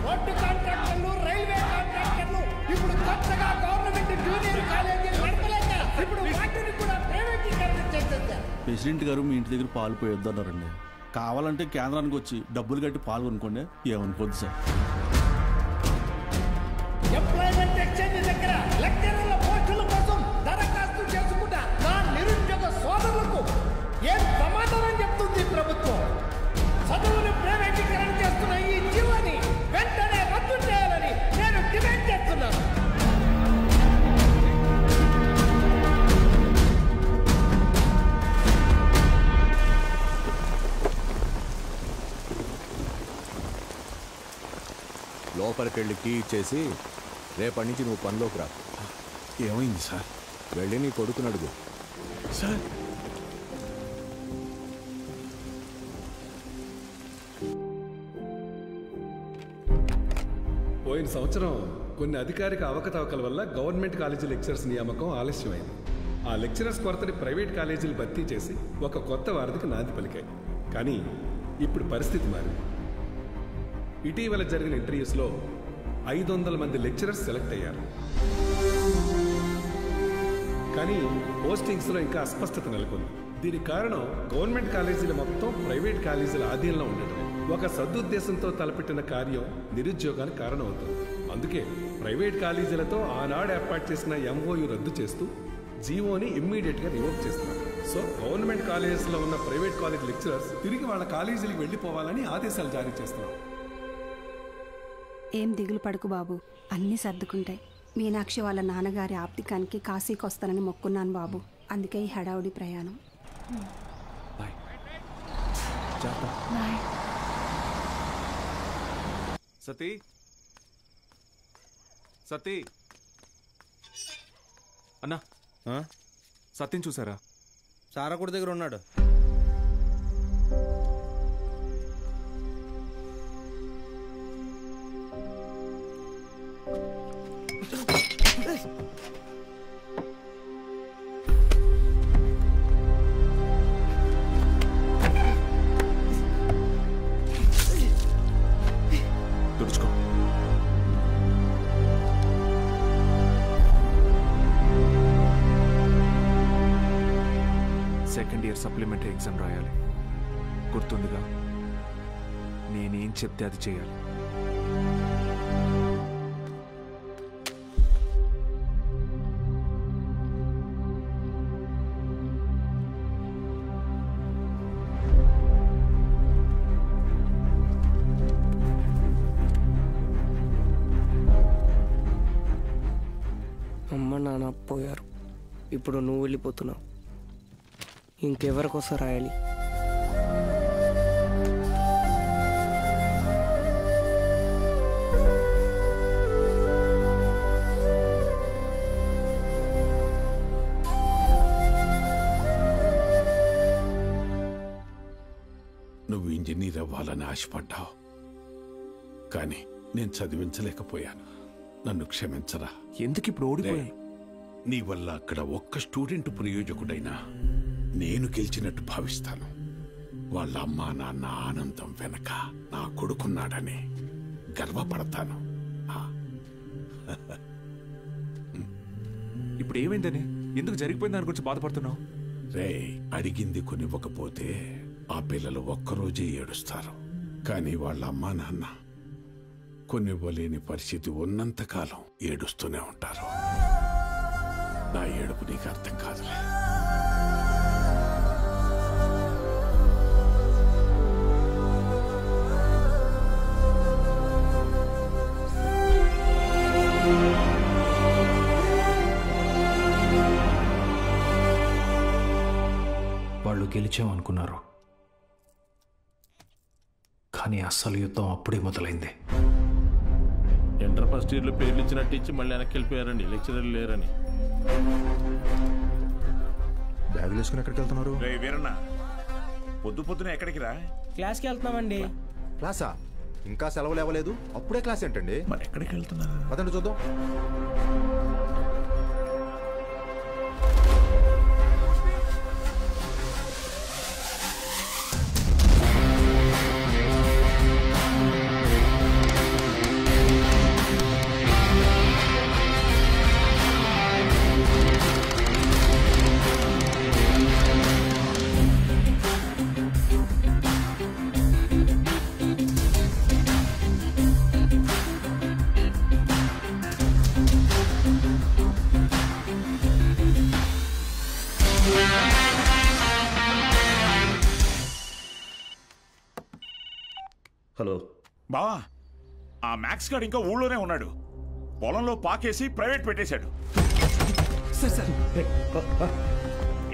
రోడ్డు కాంట్రాక్టర్లు, రైల్వే కాంట్రాక్టర్లు ఇప్పుడు కొత్తగా గవర్నమెంట్ జూనియర్ కాలేజీలు నడపలేక ఇప్పుడు వాటిని కూడా ప్రైవేటీకరణ చేసేసారు. ప్రెసిడెంట్ గారు మీ ఇంటి దగ్గర పాలు పోయొద్దన్నారండి. కావాలంటే కేంద్రానికి వచ్చి డబ్బులు కట్టి పాలు కొనుక్కోండి, ఏమనుకోద్దు సార్. ఎంప్లాయ్మెంట్ ఎక్స్చేంజ్ దగ్గర లెక్చరర్ల పోస్టుల కోసం దరఖాస్తు చేసుకుంటా నా నిరుద్యోగ సోదరులకు ఏం సమాధానం చెప్తుంది ప్రభుత్వం? చదువును ప్రైవేటీకరణ చేస్తున్న ఈ జీవాన్ని వెంటనే రద్దు చేయాలని నేను డిమాండ్ చేస్తున్నాను. లోపలికి వెళ్ళి కీ ఇచ్చేసి రేపటి నుంచి నువ్వు పనిలోకి రా. ఏమైంది సార్? వెళ్ళి నీ కొడుకుని అడుగు. సార్, పోయిన సంవత్సరం కొన్ని అధికారిక అవకతవకల వల్ల గవర్నమెంట్ కాలేజీ లెక్చరర్స్ నియామకం ఆలస్యమైంది. ఆ లెక్చరర్స్ కొరతని ప్రైవేట్ కాలేజీలు భర్తీ చేసి ఒక కొత్త వారధికి నాంది పలికాయి. కానీ ఇప్పుడు పరిస్థితి మారింది. ఇటీవల జరిగిన ఇంటర్వ్యూస్లో 500 మంది లెక్చరర్స్ సెలెక్ట్ అయ్యారు. కానీ పోస్టింగ్స్లో ఇంకా అస్పష్టత నెలకొంది. దీనికి కారణం గవర్నమెంట్ కాలేజీలు మొత్తం ప్రైవేట్ కాలేజీల ఆధీనంలో ఉండటం. ఒక సదుద్దేశంతో తలపెట్టిన కార్యం నిరుద్యోగానికి కారణమవుతుంది. అందుకే ప్రైవేట్ కాలేజీలతో ఆనాడు ఏర్పాటు చేసిన MOU రద్దు చేస్తూ జీవోని ఇమ్మీడియట్గా రివోక్ చేస్తున్నారు. సో గవర్నమెంట్ కాలేజెస్లో ఉన్న ప్రైవేట్ కాలేజ్ లెక్చరర్స్ తిరిగి వాళ్ళ కాలేజీలకు వెళ్ళిపోవాలని ఆదేశాలు జారీ చేస్తున్నారు. ఏం దిగులు పడుకు బాబు, అన్నీ సర్దుకుంటాయి. మీనాక్షి వాళ్ళ నాన్నగారి ఆప్తికానికి కాశీకి వస్తానని మొక్కున్నాను బాబు. అందుకే ఈ హడావుడి ప్రయాణం. సతీ సతీ అన్నా సత్యం చూసారా? సారకుడి దగ్గర ఉన్నాడు. తుడుచుకో. సెకండ్ ఇయర్ సప్లిమెంటరీ ఎగ్జామ్ రాయాలి. గుర్తుందిగా? నేనేం చెప్తే అది చేయాలి. అమ్మ నాన్న పోయారు, ఇప్పుడు నువ్వు వెళ్ళిపోతున్నావు. ఇంకెవరికోసం రాయాలి? నువ్వు ఇంజనీర్ అవ్వాలని ఆశపడ్డావు, కానీ నేను చదివించలేకపోయాను. నన్ను క్షమించరా. ఎందుకు ఇప్పుడు ఓడిపోయాయి? నీ వల్ల అక్కడ ఒక్క స్టూడెంట్ ప్రయోజకుడైనా నేను గెలిచినట్టు భావిస్తాను. వాళ్ళ అమ్మా నాన్న ఆనందం వెనక నా కొడుకున్నాడని గర్వపడతాను. ఇప్పుడు ఏమైందని, ఎందుకు జరిగిపోయింది దాని గురించి బాధపడుతున్నావు? రే, అడిగింది కొనివ్వకపోతే ఆ పిల్లలు ఒక్కరోజే ఏడుస్తారు. కానీ వాళ్ళ అమ్మా నాన్న కొనివ్వలేని పరిస్థితి ఉన్నంతకాలం ఏడుస్తూనే ఉంటారు. నా ఏడుపు నీకు అర్థం కాదులే. వాళ్ళు గెలిచామనుకున్నారు, కానీ అస్సలు యుద్ధం అప్పుడే మొదలైంది. ఇంటర్ ఫస్ట్ ఇయర్లో పేర్లు ఇచ్చినట్టు ఇచ్చి మళ్ళీ వెనక్కి వెళ్ళిపోయారండి, లెక్చరర్ లేరని. బ్యాగులు వేసుకుని ఎక్కడికి వెళ్తున్నారు? వీరన్న, పొద్దు పొద్దున ఎక్కడికి రా? క్లాస్కి వెళ్తున్నామండి. క్లాసా? ఇంకా సెలవులు ఇవ్వలేదు, అప్పుడే క్లాస్ ఏంటండి? మరి ఎక్కడికి వెళ్తున్నారు? పదండి చూద్దాం. హలో బావా, ఆ మ్యాక్స్ గాడు ఇంకా ఊళ్ళోనే ఉన్నాడు. పొలంలో పాకేసి ప్రైవేట్ పెట్టేశాడు.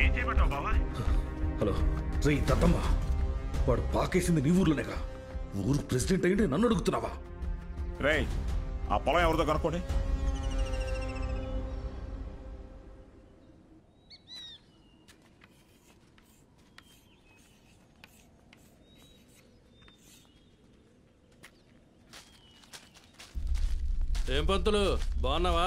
ఏం చేయమంటావు బావా? హలో రే దత్తమ్మ, వాడు పాకేసింది నీ ఊర్లోనేగా. ఊరు ప్రెసిడెంట్ అయ్యింటే నన్ను అడుగుతున్నావా? రే, ఆ పొలం ఎవరిదో కనుక్కోండి. ఏం పంతులు, బాగున్నావా?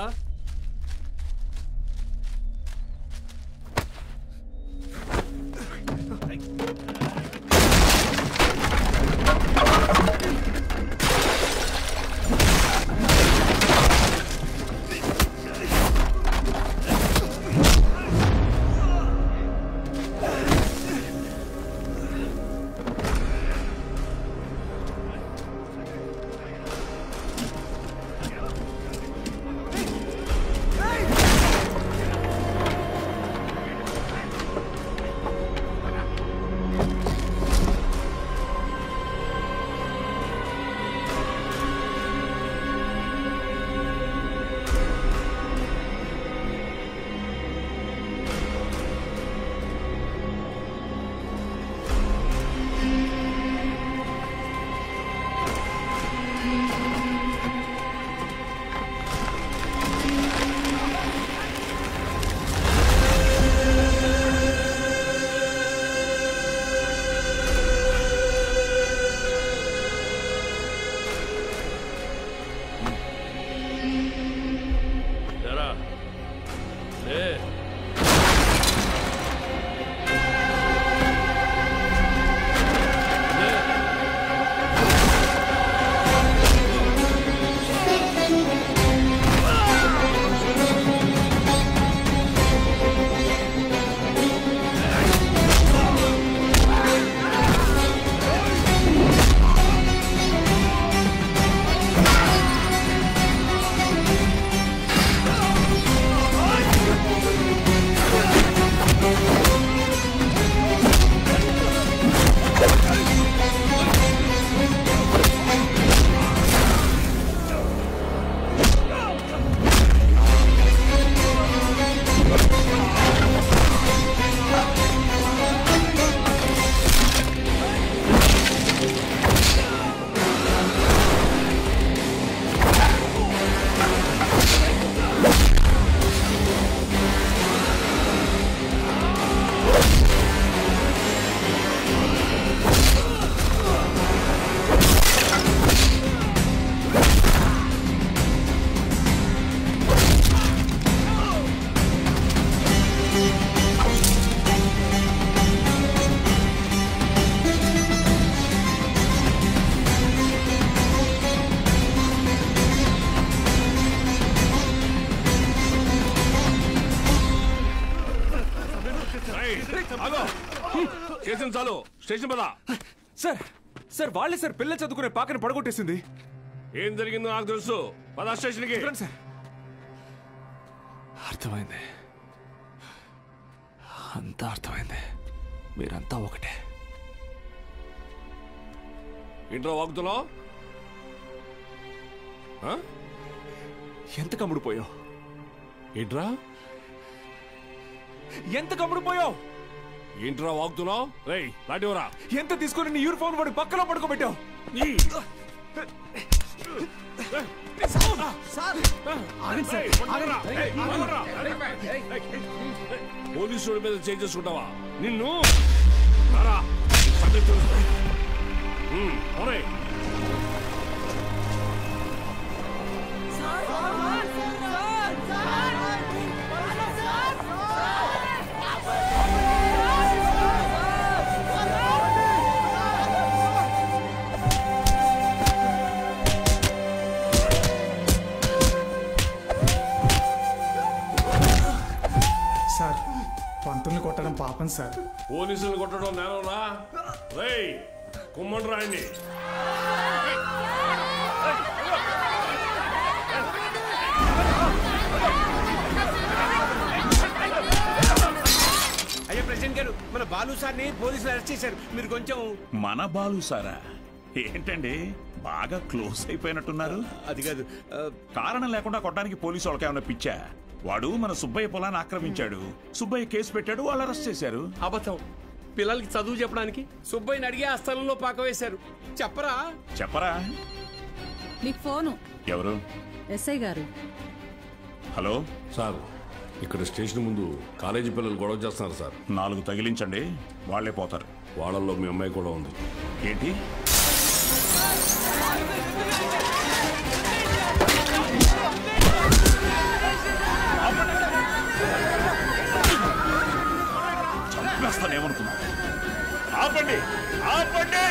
చేసిన చాలు స్టేషన్ పదా. సార్ సార్ వాళ్ళే సార్ పిల్ల చదువుకునే పాకని పడగొట్టేసింది. ఏం జరిగిందో నాకు తెలుసు. పదా స్టేషన్కి. సార్ అర్థమైంది, అంతా అర్థమైంది. మీరంతా ఒకటే. ఇంట్లో వాగుతున్నావు? ఎంత కమ్ముడుపోయావు? ఏంట్రా ఎంత కమ్ముడుపోయావు? ఏంట్రా వాగుతున్నావు? రేయ్ లాంటివరా. ఎంత తీసుకుని నీ యూనిఫామ్ వాడి పక్కలో పడుకోబెట్టావు? పోలీసుల మీద చేంజ్ చేసుకుంటావా? నిన్ను సార్, పంతుల్ని కొట్టడం పాపం సార్. పోలీసులు కొట్టడం నేనవునా? రేయ్ కుమ్మండి రాయండి. అయ్యా ప్రెసిడెంట్ గారు, మన బాలు సార్ని పోలీసులు అరెస్ట్ చేశారు. మీరు కొంచెం. మన బాలు సారా? ఏంటండి బాగా క్లోజ్ అయిపోయినట్టున్నారు? అది కాదు, కారణం లేకుండా కొట్టడానికి పోలీసు వాళ్ళకి ఏమైనా పిచ్చా? వాడు మన సుబ్బయ్య పొలాన్ని ఆక్రమించాడు. సుబ్బయ్య కేసు పెట్టాడు, వాళ్ళు అరెస్ట్ చేశారు. అబద్ధం. పిల్లలకి చదువు చెప్పడానికి సుబ్బయ్యని అడిగి ఆ స్థలంలో పాక వేశారు. చెప్పరా? చెప్పరా? మీకు ఫోను. ఎవరు? ఎస్ఐ గారు. హలో సార్, ఇక్కడ స్టేషన్ ముందు కాలేజీ పిల్లలు గొడవ చేస్తున్నారు సార్. 4 తగిలించండి, వాళ్లే పోతారు. వాళ్ళల్లో మీ అమ్మాయి కూడా ఉంది. ఏంటి? చంపేస్తానేమనుకున్నా? ఆపండి, ఆపండి!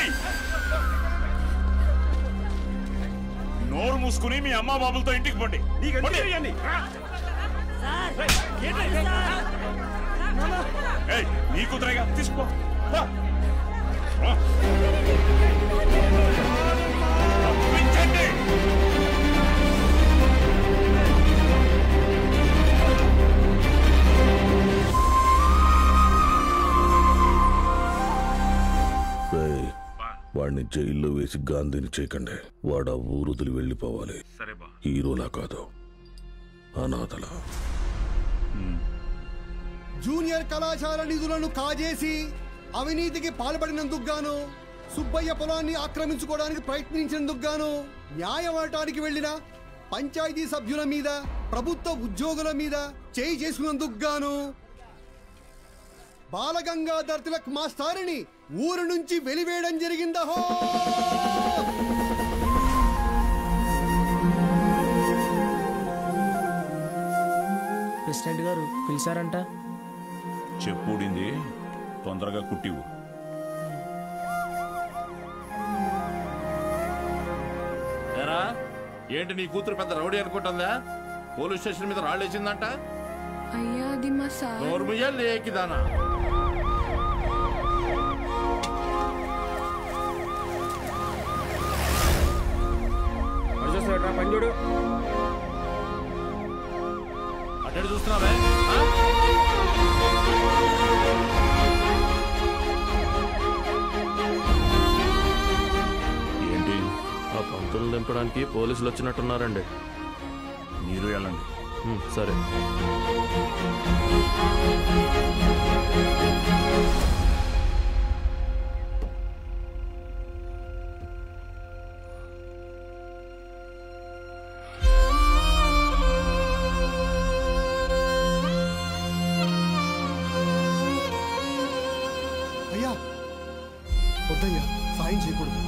నోరు మూసుకుని మీ అమ్మా బాబులతో ఇంటికి పోండి. నీ కూతురేగా, తీసుకో. వాడిని జైల్లో వేసి గాంధీని చేయకండి. వాడు ఆ ఊరుదులు వెళ్ళిపోవాలి. హీరోలా కాదు, అనాథలా. జూనియర్ కళాశాల నిధులను కాజేసి అవినీతికి పాల్పడినందుకు గాను, సుబ్బయ్య పొలాన్ని ఆక్రమించుకోవడానికి ప్రయత్నించినందుకు గాను, న్యాయవాటానికి వెళ్లిన పంచాయతీ సభ్యుల మీద, ప్రభుత్వ ఉద్యోగుల మీద చేయి చేసుకున్నందుకు గాను బాలగంగాధర్ తిలక్ మాస్టారిని ఊరు నుంచి వెలివేయడం జరిగిందహో. ప్రెసిడెంట్ గారు పిలిచారంట. చెప్పుడింది, తొందరగా కుట్టివు. ఏంటి నీ కూతురు పెద్ద రౌడీ అనుకుంటుందా? పోలీస్ స్టేషన్ మీద రాళ్ళేసిందంట. అయ్యా అది మా సార్. నోర్ముయ్యా లేకిదానా? పంజుడు అటు చూస్తున్నావే? ఏంటి? ఆ పంతులు దింపడానికి పోలీసులు వచ్చినట్టున్నారండి. మీరు వెళ్ళండి. సరే. అయ్యా వద్దయ్యా, సాయం చేయకూడదు.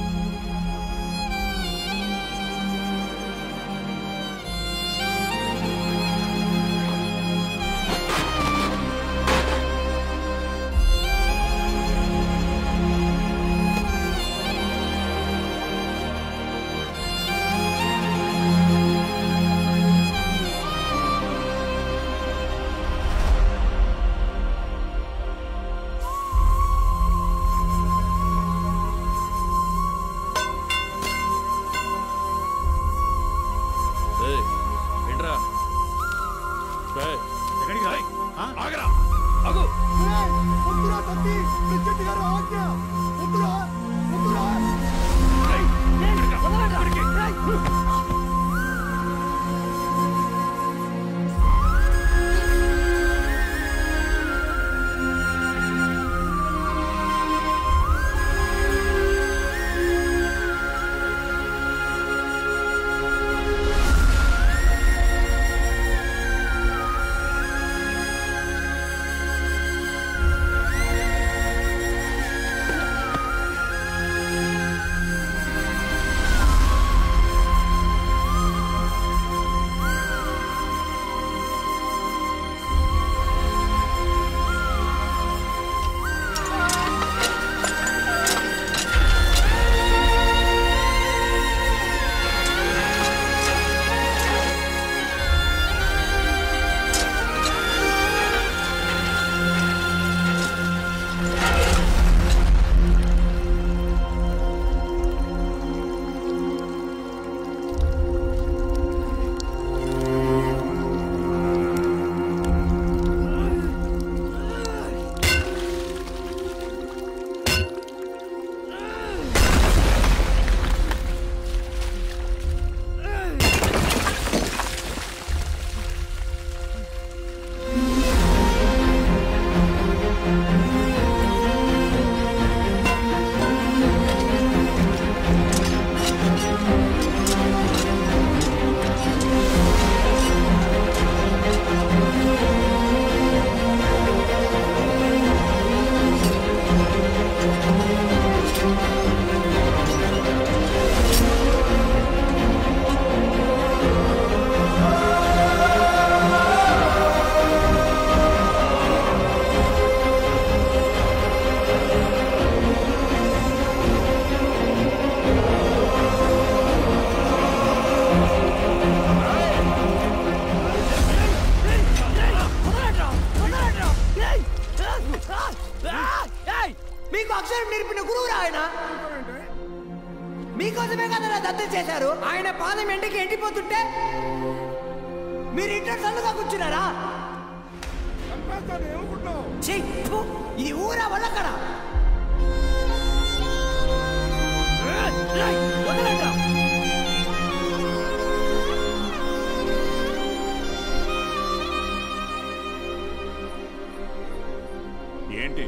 ఆగరా ఆగు వద్దురా తత్తి ప్రెసిడెంట్ గారు ఆజ్ఞ వద్దురా వద్దురా మీకు అక్షరం నేర్పిన గురువు ఆయన మీకోసమే కదా దత్తత చేశారు. ఆయన పాదం ఎండకి ఎండిపోతుంటే మీరు ఇంట్లో చల్లుగా కూర్చున్నారా? ఇది ఊరా వల్లకడా? ఏంటి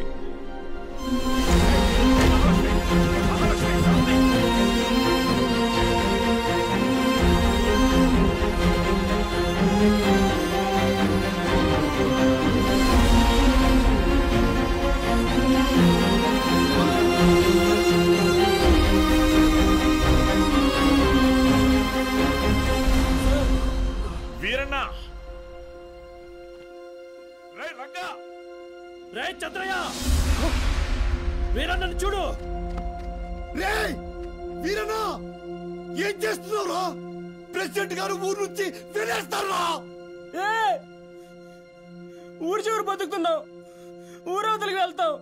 వీరన్న రే రంగా రే చంద్రయ్య వీరన్నను చూడు. రే వీరన్న ఏం చేస్తున్నావురా? ప్రెసిడెంట్ గారు ఊరు నుంచి వెళ్ళేస్తారా? ఊరు చివరి బతుకుతున్నావు, ఊరవతలికి వెళ్తావు.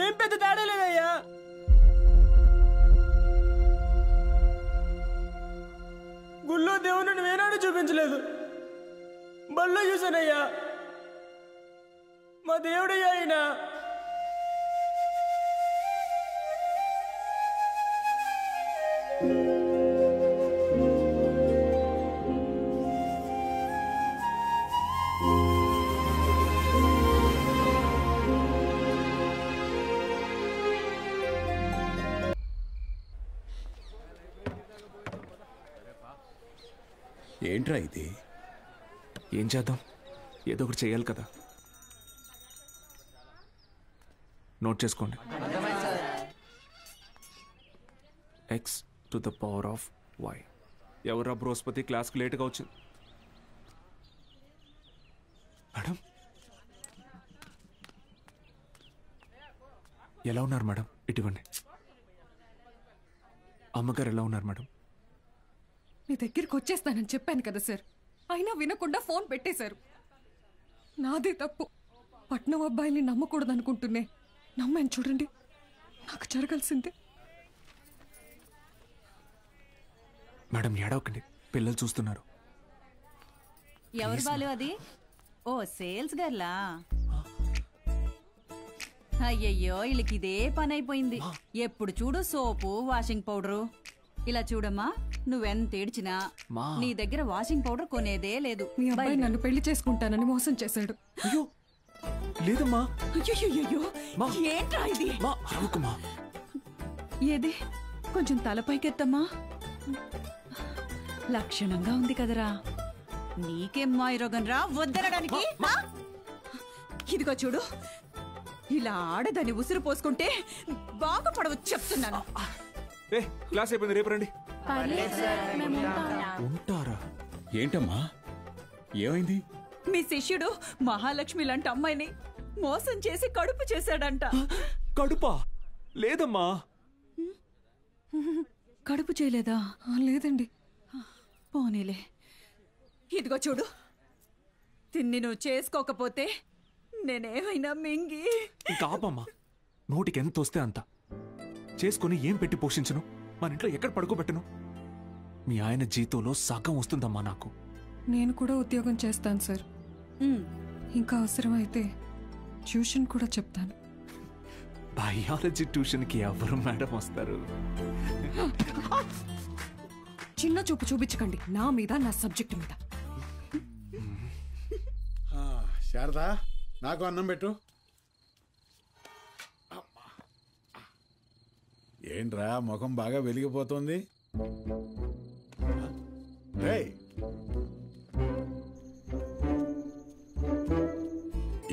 ఏం పెద్ద తేడా లేదయ్యా. గుళ్ళో దేవుని వేనాడు చూపించలేదు, బళ్ళో చూసానయ్యా. మా దేవుడయ్యా ఆయన. ఏంట్రా ఇది? ఏం చేద్దాం, ఏదో ఒకటి చేయాలి కదా. నోట్ చేసుకోండి. x to the power of y. ఎవరా బృహస్పతి క్లాస్కి లేట్గా వచ్చింది? మేడం ఎలా ఉన్నారు మేడం? ఇటువంటి అమ్మగారు ఎలా ఉన్నారు మేడం? మీ దగ్గరికి వచ్చేస్తానని చెప్పాను కదా సార్, అయినా వినకుండా ఫోన్ పెట్టేశారు. నాదే తప్పు. పట్నం అబ్బాయిని నమ్మకూడదు అనుకుంటున్నే నమ్మాను. చూడండి, నాకు జరగాల్సిందే. మేడం ఏడవకండి, పిల్లలు చూస్తున్నారు. ఎవరు బాలు అది? ఓ సేల్స్ గర్లా? అయ్యయ్యో వీళ్ళకి ఇదే పని అయిపోయింది. ఎప్పుడు చూడు సోపు వాషింగ్ పౌడరు. ఇలా చూడమ్మా, నువ్వెంత ఏడ్చినా నీ దగ్గర వాషింగ్ పౌడర్ కొనేదే లేదు. మీ అబ్బాయి నన్ను పెళ్లి చేసుకుంటానని మోసం చేశాడు. అయ్యో లేదమ్మా. అయ్యో ఏంట్రా ఇది? ఏది కొంచెం తలపైకెత్తమ్మా. లక్షణంగా ఉంది కదరా. నీకేం మాయరోగం రా వద్దనడానికి? ఇదిగో చూడు, ఇలా ఆడదని ఉసురు పోసుకుంటే బాగుపడవచ్చు చెప్తున్నాను. క్లాస్ అయిపోయింది, రేపు రండి. ఉంటారా? ఏంటమ్మా ఏమైంది? మీ శిష్యుడు మహాలక్ష్మి లాంటి అమ్మాయిని మోసం చేసి కడుపు చేశాడంట. కడుపా? లేదమ్మా. కడుపు చేయలేదా? లేదండి. పోనీలే. ఇదిగో చూడు, తిన్ని నువ్వు చేసుకోకపోతే నేనేమైనా మింగి. ఇంకా ఆపమ్మా. నోటికి ఎంత వస్తే అంత చేసుకుని ఏం పెట్టి పోషించను? మన ఇంట్లో ఎక్కడ పడుకోబెట్టను? మీ ఆయన జీతంలో సగం వస్తుందమ్మా నాకు. నేను కూడా ఉద్యోగం చేస్తాను సార్. ఇంకా అవసరమైతే ట్యూషన్ కూడా చెప్తాను. బయాలజీ ట్యూషన్కి ఎవరు మేడం వస్తారు? చిన్న చూపు చూపించకండి నా మీద, నా సబ్జెక్ట్ మీద. శారదా, నాకు అన్నం పెట్టు. ఏంట్రా ముఖం బాగా వెలిగిపోతుంది?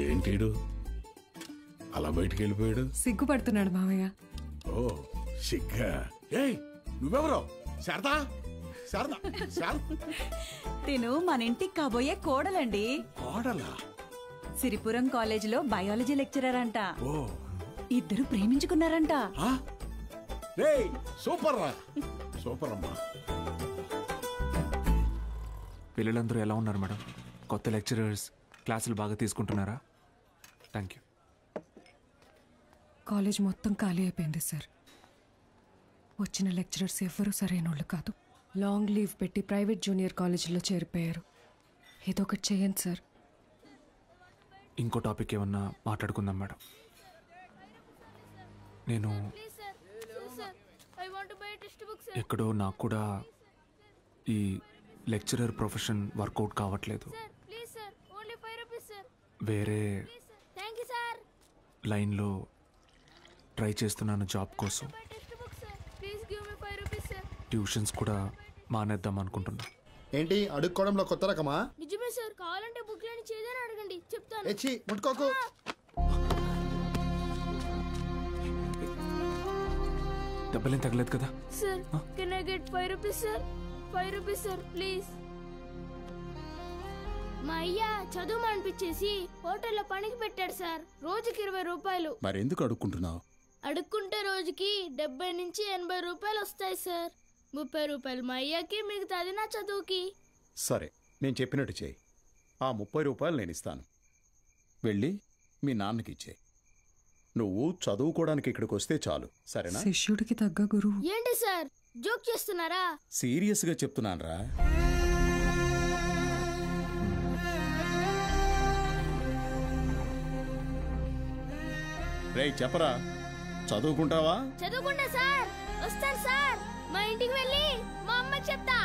ఏంటీడు అలా బయటికి వెళ్ళిపోయాడు? సిగ్గుపడుతున్నాడు మావయ్య. ఓ సిగ్గా? ఏయ్ నువ్వెవరో? శారదా, శారదా, తిను మన ఇంటికి కాబోయే కోడలండి. కోడలా? సిరిపురం కాలేజీలో బయాలజీ లెక్చరర్ అంట. ఇద్దరు ప్రేమించుకున్నారంట. సూపర్ రా, సూపర్ అమ్మా. పిల్లలందరూ ఎలా ఉన్నారు మేడం? కొత్త లెక్చరర్స్ క్లాసులు బాగా తీసుకుంటున్నారా? Thank you. కాలేజ్ మొత్తం ఖాళీ అయిపోయింది సార్. వచ్చిన లెక్చరర్స్ ఎవ్వరూ సరైన వాళ్ళు కాదు. లాంగ్ లీవ్ పెట్టి ప్రైవేట్ జూనియర్ కాలేజీలో చేరిపోయారు. ఏదో ఒకటి చేయండి సార్. ఇంకో టాపిక్ ఏమన్నా మాట్లాడుకుందాం మేడం. నేను ఎక్కడో నాకు కూడా ఈ లెక్చరర్ ప్రొఫెషన్ వర్కౌట్ కావట్లేదు. వేరే లైన్లో ట్రై చేస్తున్నాను జాబ్ కోసం. ట్యూషన్స్ కూడా మానేద్దాం అనుకుంటున్నా. ఏంటి అడుక్కోవడంలో కొత్త రకమా? నిజమే సార్, కావాలంటే బుక్లని చేదని అడగండి, చెప్తాను. ఎచ్చి ముట్టుకోకు. డబ్బులేం తగలేదు కదా? Sir can I get 5 rupees sir? 5 rupees sir please. మా అయ్య చదువు మానిపించేసి హోటల్లో పనికి పెట్టాడు సార్. రోజుకి 20 రూపాయలు. మరెందుకు అడుక్కుంటున్నావు? అడుక్కుంటే రోజుకి 70 నుంచి 80 రూపాయలు వస్తాయి సార్. 30 రూపాయలు మా అయ్యకి, మిగతాది నా చదువుకి. సరే, నేను చెప్పినట్టు చేయి. ఆ 30 రూపాయలు నేను ఇస్తాను. వెళ్ళి మీ నాన్నకి ఇచ్చేయి. నువ్వు చదువుకోవడానికి ఇక్కడికి వస్తే చాలు, సరేనా? శిష్యుడికి తగ్గ గురువు. ఏంటి సార్ జోక్ చేస్తున్నారా? సీరియస్గా చెప్తున్నానురా. రేయ్ చెప్పరా, చదువుకుంటావా? చదువుకుంటా సార్. వస్తాను సార్. మా ఇంటికి వెళ్ళి మా అమ్మకి చెప్తా.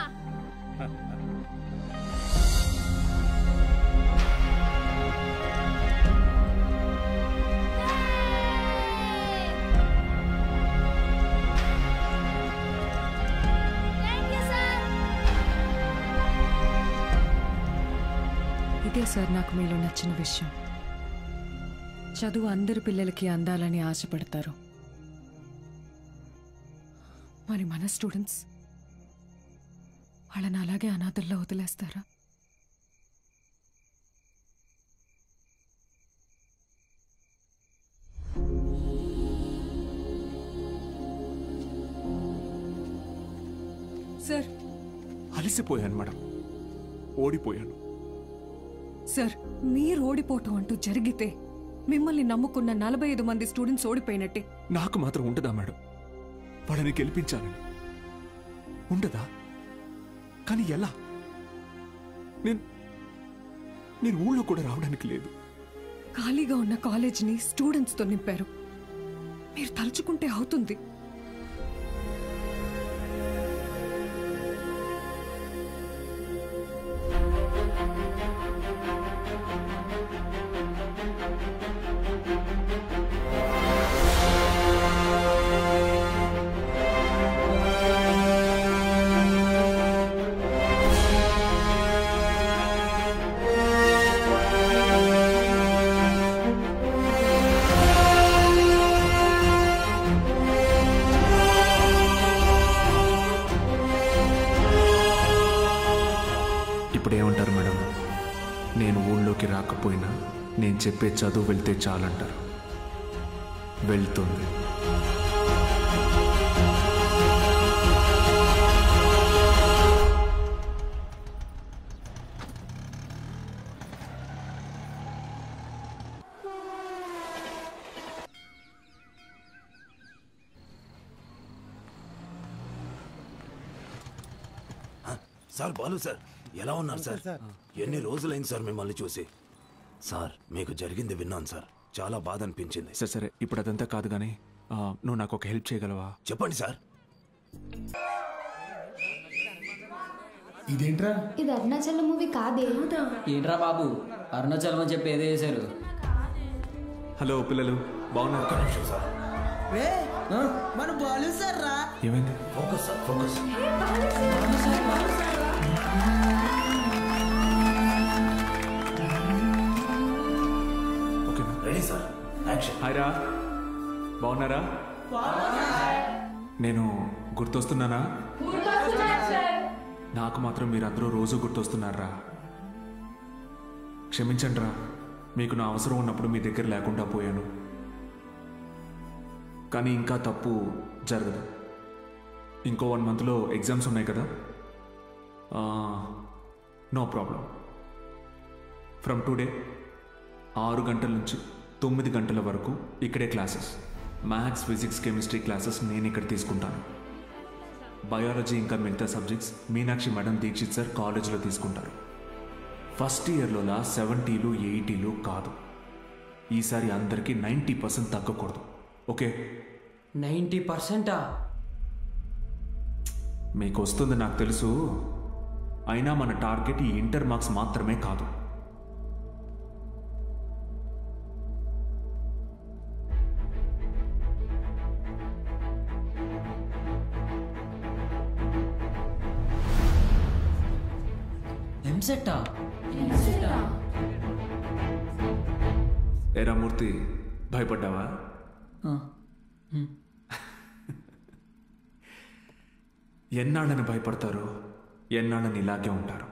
ఇదే సార్ నాకు మీలో నచ్చిన విషయం. చదువు అందరి పిల్లలకి అందాలని ఆశపడతారు. మరి మన స్టూడెంట్స్ వాళ్ళని అలాగే అనాథల్లో వదిలేస్తారా? సార్ అలసిపోయాను మేడం, ఓడిపోయాను. సార్ మీరు ఓడిపోవటం అంటూ జరిగితే మిమ్మల్ని నమ్ముకున్న 45 మంది స్టూడెంట్స్ ఓడిపోయినట్టే. నాకు మాత్రం ఉండదా మేడం? వాళ్ళని గెలిపించాలని ఉండదా? కానీ ఎలా? నేను ఊళ్ళో కూడా రావడానికి లేదు. ఖాళీగా ఉన్న కాలేజీని స్టూడెంట్స్తో నింపారు. మీరు తలుచుకుంటే అవుతుంది. ఇప్పుడేమంటారు మేడం? నేను ఊళ్ళోకి రాకపోయినా నేను చెప్పే చదువు వెళ్తే చాలంటారు. వెళ్తుంది. సార్, బాలు సార్, ఎలా ఉన్నారు సార్? ఎన్ని రోజులైంది సార్ మిమ్మల్ని చూసి. సార్, మీకు జరిగింది విన్నాను సార్, చాలా బాధ అనిపించింది. సరే సరే, ఇప్పుడు అదంతా కాదు కానీ నువ్వు నాకు ఒక హెల్ప్ చేయగలవా? చెప్పండి సార్. ఇదేంట్రా? ఇది అరుణాచలం మూవీ కాదే. ఏంట్రా బాబు, అరుణాచలం అని చెప్పి ఏదో చేశారు. హలో పిల్లలు, బాగున్నారు? సార్, మన బాలు సార్ రా. ఏమైంది? Focus sir, focus. ఓకేనా? Ready sir, action. హాయ్ రా, బాగున్నారా? నేను గుర్తొస్తున్నానా? నాకు మాత్రం మీరందరూ రోజు గుర్తొస్తున్నారా? క్షమించండి రా, మీకు నా అవసరం ఉన్నప్పుడు మీ దగ్గర లేకుండా పోయాను. కానీ ఇంకా తప్పు జరగదు. ఇంకో 1 మంత్లో ఎగ్జామ్స్ ఉన్నాయి కదా. No problem. ఫ్రమ్ టుడే 6 గంటల నుంచి 9 గంటల వరకు ఇక్కడే classes. Maths, physics, chemistry classes నేను ఇక్కడ తీసుకుంటాను. బయాలజీ ఇంకా మిగతా subjects Meenakshi madam, Dikshit sir కాలేజీలో తీసుకుంటారు. ఫస్ట్ ఇయర్లోలా 70లు 80లు కాదు. ఈసారి అందరికీ 90% తగ్గకూడదు. ఓకే? 90%? మీకు వస్తుంది నాకు తెలుసు. అయినా మన టార్గెట్ ఈ ఇంటర్ మార్క్స్ మాత్రమే కాదు. ఎంసెట్టా? ఏరా మూర్తి, భయపడ్డావా? ఎన్నాళ్ళని భయపడతారు, ఎన్నాళ్ళని ఇలాగే ఉంటారు.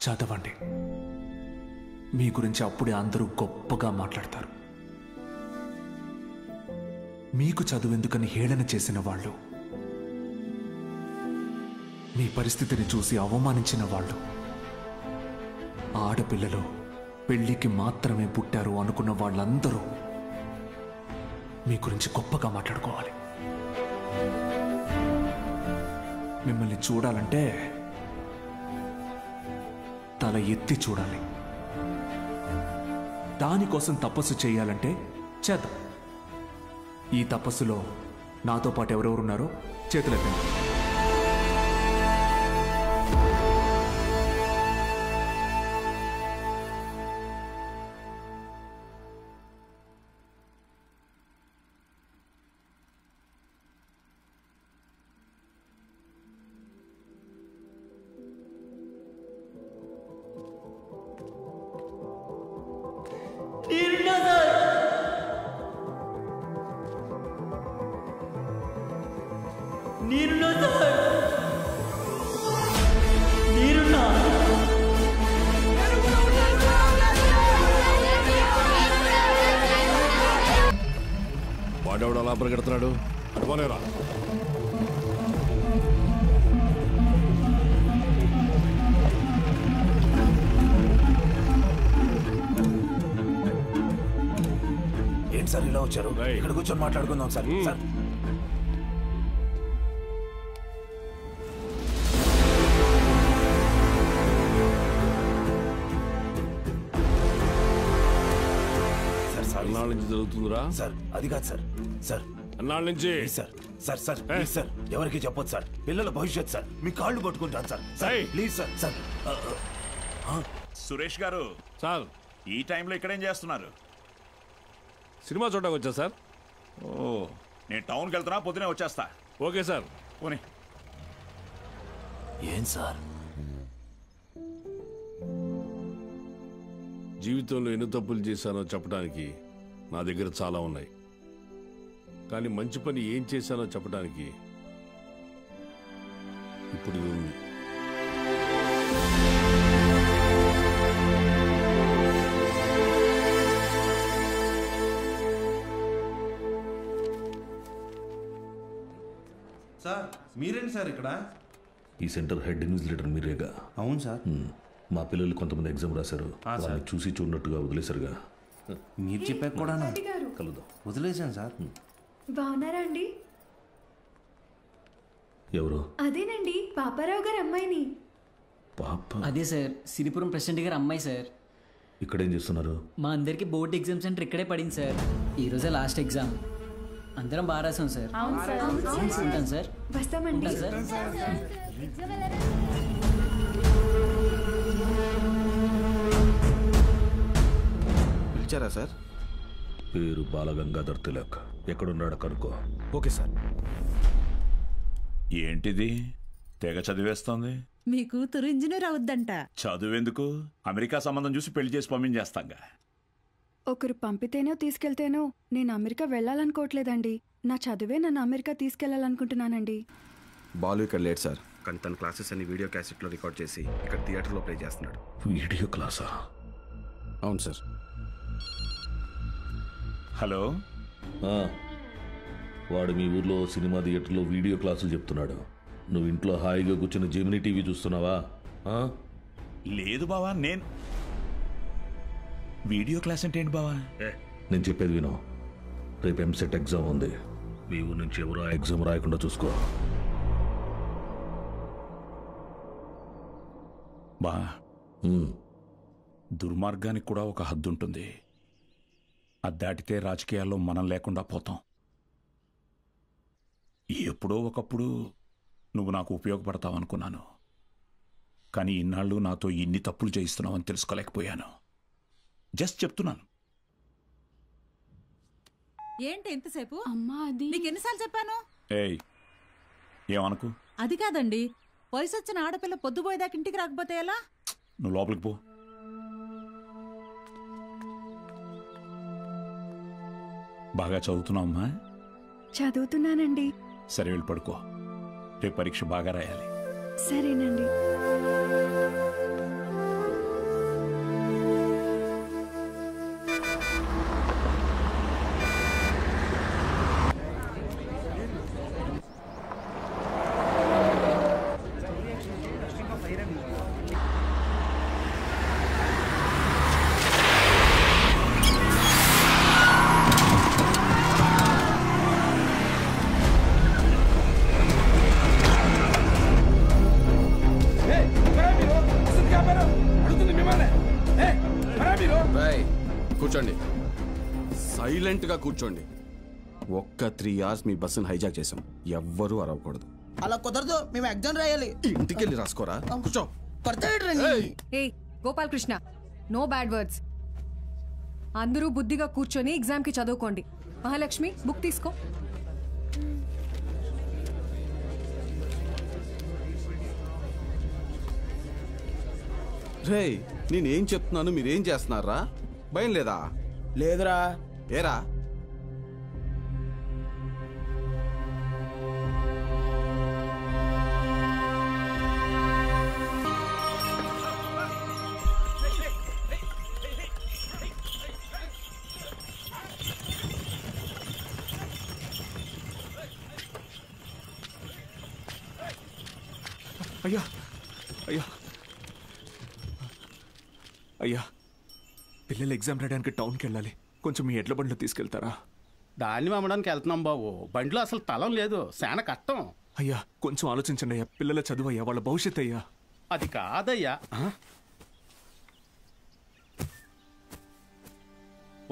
చదవండి. మీ గురించి అప్పుడే అందరూ గొప్పగా మాట్లాడతారు. మీకు చదువెందుకని హేళన చేసిన వాళ్ళు, మీ పరిస్థితిని చూసి అవమానించిన వాళ్ళు, ఆడపిల్లలు పెళ్లికి మాత్రమే పుట్టారు అనుకున్న వాళ్ళందరూ మీ గురించి గొప్పగా మాట్లాడుకోవాలి. మిమ్మల్ని చూడాలంటే తల ఎత్తి చూడాలి. దానికోసం తపస్సు చేయాలంటే చేద్దాం. ఈ తపస్సులో నాతో పాటు ఎవరెవరున్నారో చేతులెత్తండి. వాడెవడు అలా పరిగెడుతున్నాడు? అటుపోలేరా? ఏంటి సార్ ఇలా వచ్చారు? ఇక్కడ కూర్చొని మాట్లాడుకుందాం సార్. సార్ ఎన్నాళ్ళ నుంచి జరుగుతుందిరా? సార్ అది కాదు సార్. సార్ ఎన్నాళ్ళ నుంచి? Sir sir sir please sir, ఎవరికి చెప్పొద్దు సార్. పిల్లల భవిష్యత్ సార్, మీ కాళ్ళు పట్టుకుంటాను sir. Sir please sir. Sir Suresh గారు సార్, ఈ టైంలో ఇక్కడేం చేస్తున్నారు? సినిమా చూడడానికి వచ్చా సార్. ఓ, నేను టౌన్కి వెళ్తున్నా, పొద్దునే వచ్చేస్తా. Okay sir. పోనీ. ఏం సార్? జీవితంలో ఎన్ని తప్పులు చేశానో చెప్పడానికి నా దగ్గర చాలా ఉన్నాయి, కానీ మంచి పని ఏం చేశానో చెప్పడానికి ఇప్పుడు ఇది ఉంది. సార్ మీరేంటి సార్ ఇక్కడ? ఈ సెంటర్ హెడ్ ఇన్విజిలేటర్ మీరేగా? అవును సార్. మా పిల్లలు కొంతమంది ఎగ్జామ్ రాశారు, సార్. వాళ్ళని చూసి చూడనట్టుగా వదిలేశారుగా. మీరు చెప్పాక కూడా కలుద్దాం. వదిలేశాను సార్. బాగున్నారా అండి? ఎవరు? అదేనండి పాపారావు గారు అమ్మాయిని. పాప? అదే సార్, సిరిపురం ప్రెసిడెంట్ గారు అమ్మాయి సార్. ఇక్కడేం చేస్తున్నారు? మా అందరికి బోర్డ్ ఎగ్జామ్ సెంటర్ ఇక్కడే పడింది సార్. ఈరోజే లాస్ట్ ఎగ్జామ్. అందరం బాగా రాసాం సార్. ఉంటాను సార్. వస్తామండి. ఉంటాను సార్. పిలిచారా సార్? పేరు బాలగంగాధర్ తిలక్. ఎక్కడున్నాడు కనుక్కో. Okay sir. ఏంటిది తెగ చదివేస్తోంది? మీ కూతురు ఇంజనీర్ అవుద్దంట. చదువెందుకు? అమెరికా సంబంధం చూసి పెళ్లి చేసి పంపించేస్తాంగా. ఒకరు పంపితేనో తీసుకెళ్తేనో నేను అమెరికా వెళ్ళాలనుకోవట్లేదండి. నా చదువే నన్ను అమెరికా తీసుకెళ్లాలనుకుంటున్నానండి. బాలు ఇక్కడ లేట్ సార్, కానీ తన క్లాసెస్ అన్ని వీడియో క్యాసెట్లో రికార్డ్ చేసి ఇక్కడ థియేటర్లో ప్లే చేస్తున్నాడు. వీడియో క్లాసా? అవును సార్. హలో, వాడు మీ ఊర్లో సినిమా థియేటర్లో వీడియో క్లాసులు చెప్తున్నాడు. నువ్వు ఇంట్లో హాయిగా కూర్చొని జెమినీ టీవీ చూస్తున్నావా? లేదు బావా. నేను వీడియో క్లాస్ అంటే ఏంటి బావా? నేను చెప్పేది విను. రేపు ఎంసెట్ ఎగ్జామ్ ఉంది. మీ ఊరు నుంచి ఎవరు ఆ ఎగ్జామ్ రాయకుండా చూసుకో. బా, దుర్మార్గానికి కూడా ఒక హద్దు ఉంటుంది. అది దాటితే రాజకీయాల్లో మనం లేకుండా పోతాం. ఎప్పుడో ఒకప్పుడు నువ్వు నాకు ఉపయోగపడతావు అనుకున్నాను, కానీ ఇన్నాళ్ళు నాతో ఇన్ని తప్పులు చేయిస్తున్నావని తెలుసుకోలేకపోయాను. జస్ట్ చెప్తున్నాను. ఏంటి ఎంతసేపు? అమ్మా అది నీకు ఎన్నిసార్లు చెప్పాను? ఏయ్, ఏమనుకు? అది కాదండి, వయసు వచ్చిన ఆడపిల్ల పొద్దుపోయేదాకా ఇంటికి రాకపోతే ఎలా? నువ్వు లోపలికి పో. బాగా చదువుతున్నావమ్మా? చదువుతున్నానండి. సరే, వెళ్ళి పడుకో. రేపు పరీక్ష బాగా రాయాలి. సరేనండి. కూర్చోండి, సైలెంట్ గా కూర్చోండి. ఒక్క 3 hours మీ బస్సును హైజాక్ చేసాం. ఎవ్వరూ అరవకూడదు. అలా కుదరదు, మేము ఎగ్జామ్ రాయాలి. ఇంటికి వెళ్ళి రాసుకోరా. కూర్చో. ఏయ్ Gopal Krishna, no bad words. అందరూ బుద్ధిగా కూర్చొని ఎగ్జామ్ కి చదువుకోండి. మహాలక్ష్మి, బుక్ తీసుకో. రే, నేనేం చెప్తున్నాను మీరేం చేస్తున్నారా? భయం లేదా? లేదురా. ఏరా? అయ్యా అయ్యా అయ్యా, పిల్లలు ఎగ్జామ్ రాయడానికి టౌన్కి వెళ్ళాలి. కొంచెం మీ ఎడ్ల బండిలో తీసుకెళ్తారా? దాన్ని అమ్మడానికి వెళ్తున్నాం బాబు. బండిలో అసలు తలం లేదు, చాలా కష్టం. అయ్యా కొంచెం ఆలోచించండి అయ్యా. పిల్లల చదువు అయ్యా, వాళ్ళ భవిష్యత్ అయ్యా. అది కాదయ్యా.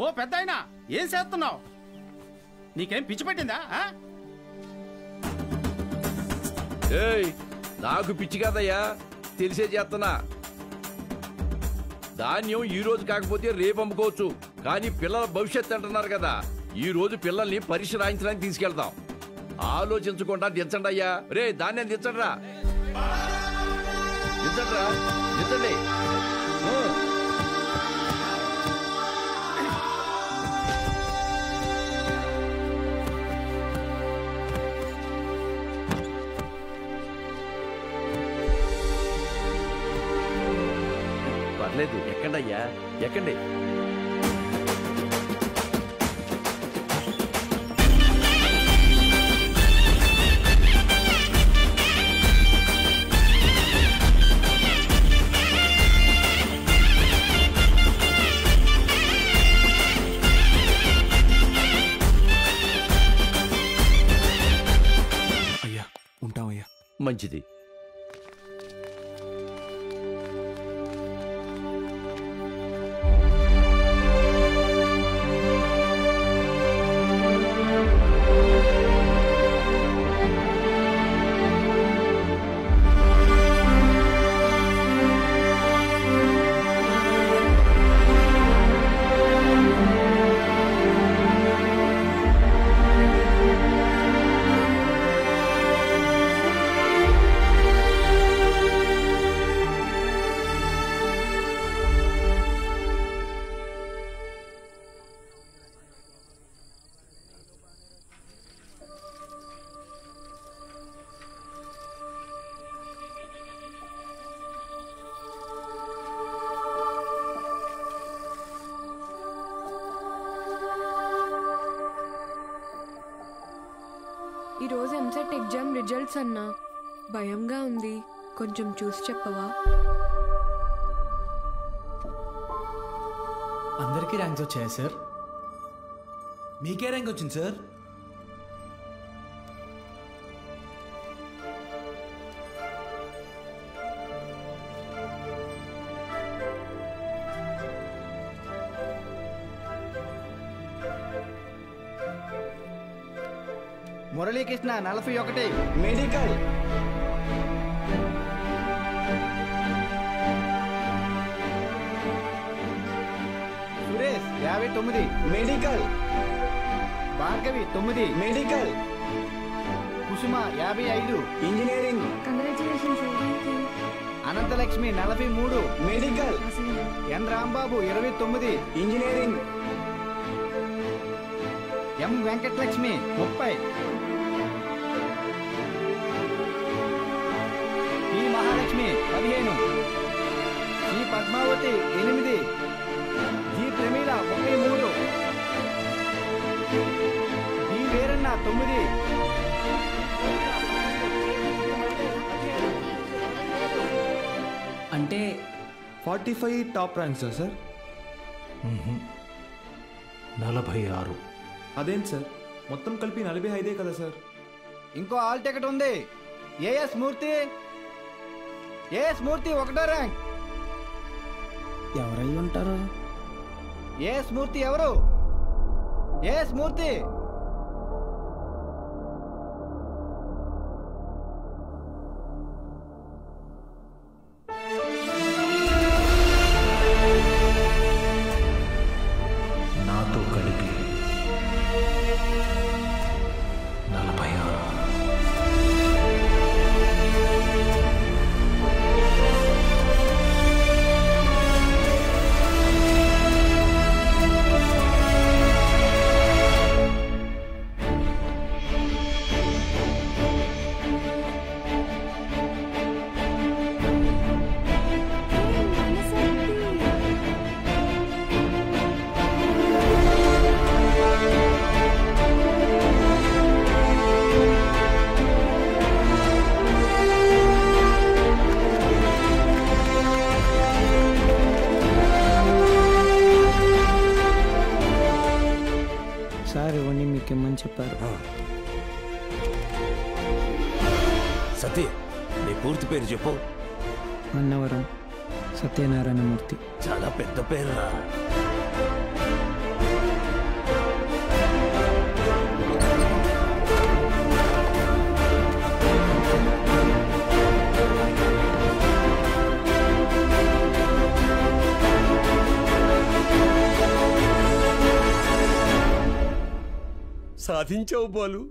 ఓ పెద్దాయనా ఏం చేస్తున్నావు? నీకేం పిచ్చి పట్టిందా? ఏయ్ నాకు పిచ్చి కదయ్యా, తెలిసే చేస్తున్నా. ధాన్యం ఈ రోజు కాకపోతే రేపు అమ్ముకోవచ్చు, కానీ పిల్లల భవిష్యత్తు అంటున్నారు కదా, ఈ రోజు పిల్లల్ని పరీక్ష రాయించడానికి తీసుకెళ్తాం. ఆలోచించకుండా దించండి అయ్యా. రే ధాన్యం దించండిరా, దించండిరా, దించండి. పర్లేదు, ఎక్కండి అయ్యా, ఎక్కండి. అయ్యా ఉంటామయ్యా. మంచిది. ఈరోజు ఎంసెట్ ఎగ్జామ్ రిజల్ట్స్ అన్నా, భయంగా ఉంది, కొంచెం చూసి చెప్పవా? అందరికీ ర్యాంక్స్ వచ్చాయా సార్? మీకే ర్యాంక్ వచ్చింది sir? Muralikrishna 41 medical. Suresh 59 medical. Bhargavi 9 medical. Kusuma 55 engineering. Ananthalakshmi 43 medical. N Rambabu 29 engineering. M Venkatalakshmi 30. P Mahalakshmi 15. C Padmavathi 8. G Pramila 33. B Veeranna 9. అంటే 45 టాప్ ర్యాంక్స్ సార్? 46. అదేంటి సార్, మొత్తం కలిపి 45 కదా సార్? ఇంకో ఆల్ టికెట్ ఉంది. ఏఎస్ మూర్తి. ఏఎస్ మూర్తి 1వ ర్యాంక్. ఎవరై ఉంటారు? ఏఎస్ మూర్తి ఎవరు? ఏఎస్ మూర్తి. నాతో కలిపి 46. సార్ ఇవన్నీ మీకు ఇమ్మని చెప్పారు. సతీ, నీ పూర్తి పేరు చెప్పు. అన్నవరం సత్యనారాయణమూర్తి. చాలా పెద్ద పేరురా. సాధించావు బాలు.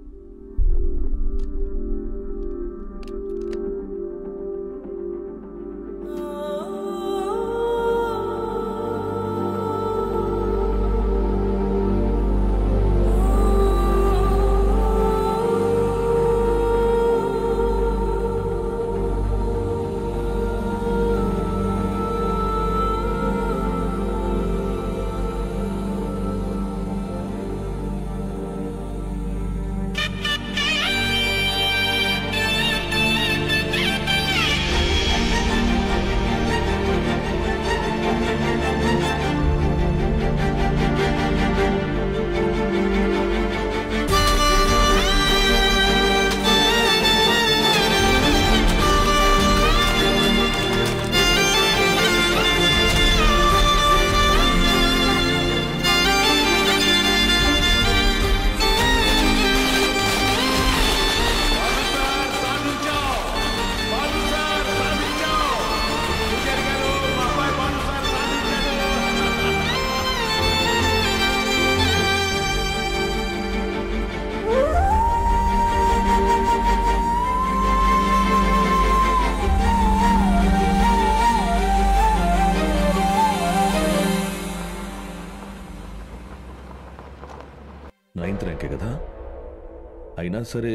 అయినా సరే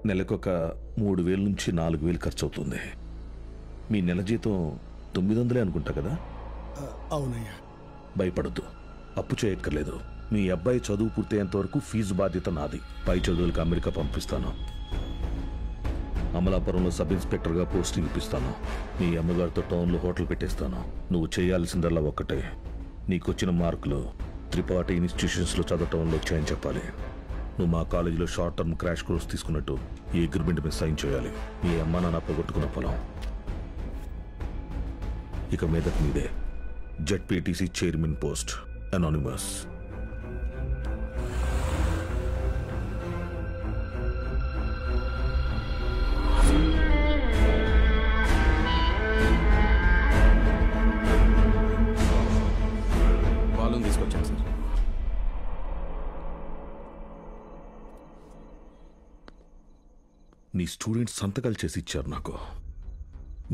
నెలకొక 3,000 నుంచి 4,000 ఖర్చు అవుతుంది. మీ నెల జీతం 900 అనుకుంటా కదా? అవునయ్యా. భయపడద్దు, అప్పు చేయక్కర్లేదు. మీ అబ్బాయి చదువు పూర్తయ్యేంత వరకు ఫీజు బాధ్యత నాది. పై చదువులకు అమెరికా పంపిస్తాను. అమలాపురంలో సబ్ ఇన్స్పెక్టర్గా పోస్టింగ్ ఇప్పిస్తాను. మీ అమ్మగారితో టౌన్లో హోటల్ పెట్టేస్తాను. నువ్వు చేయాల్సిందల్లా ఒక్కటే, నీకొచ్చిన మార్కులు త్రిపాఠి ఇన్స్టిట్యూషన్స్లో చదవటంలో వచ్చాయని చెప్పాలి. నువ్వు మా కాలేజీలో షార్ట్ టర్మ్ క్రాష్ కోర్స్ తీసుకున్నట్టు ఈ అగ్రిమెంట్ మీద సైన్ చేయాలి. మీ అమ్మ నాన్న పోగొట్టుకున్న పొలం ఇక మీదకి మీదే. ZPTC chairman post, anonymous. వాళ్ళని తీసుకొచ్చాను సార్. నీ స్టూడెంట్స్ సంతకాలు చేసి ఇచ్చారు నాకు.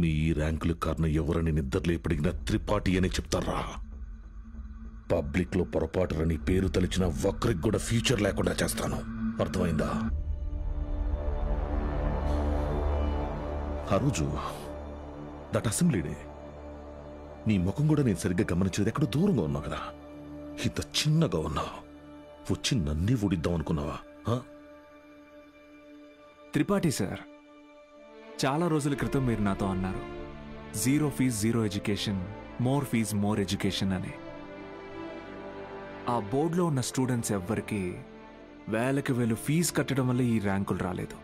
మీ ఈ ర్యాంకుల కారణం ఎవరని నిద్రలో ఎప్పటికినా త్రిపాఠి అనే చెప్తారా? పబ్లిక్లో పొరపాటుని పేరు తలిచిన ఒక్కరికి కూడా ఫ్యూచర్ లేకుండా చేస్తాను. అర్థమైందా? ఆ రోజు దట్ అసెంబ్లీ డే నీ ముఖం కూడా నేను సరిగ్గా గమనించేది. ఎక్కడో దూరంగా ఉన్నావు కదా, ఇంత చిన్నగా ఉన్నావు. వచ్చి నన్నే ఊడిద్దాం అనుకున్నావా? త్రిపాఠి సార్, చాలా రోజుల క్రితం మీరు నాతో అన్నారు, 0 fee 0 education, more fees more education అని. ఆ బోర్డులో ఉన్న స్టూడెంట్స్ ఎవ్వరికి వేలకి వేలు ఫీజు కట్టడం వల్ల ఈ ర్యాంకులు రాలేదు.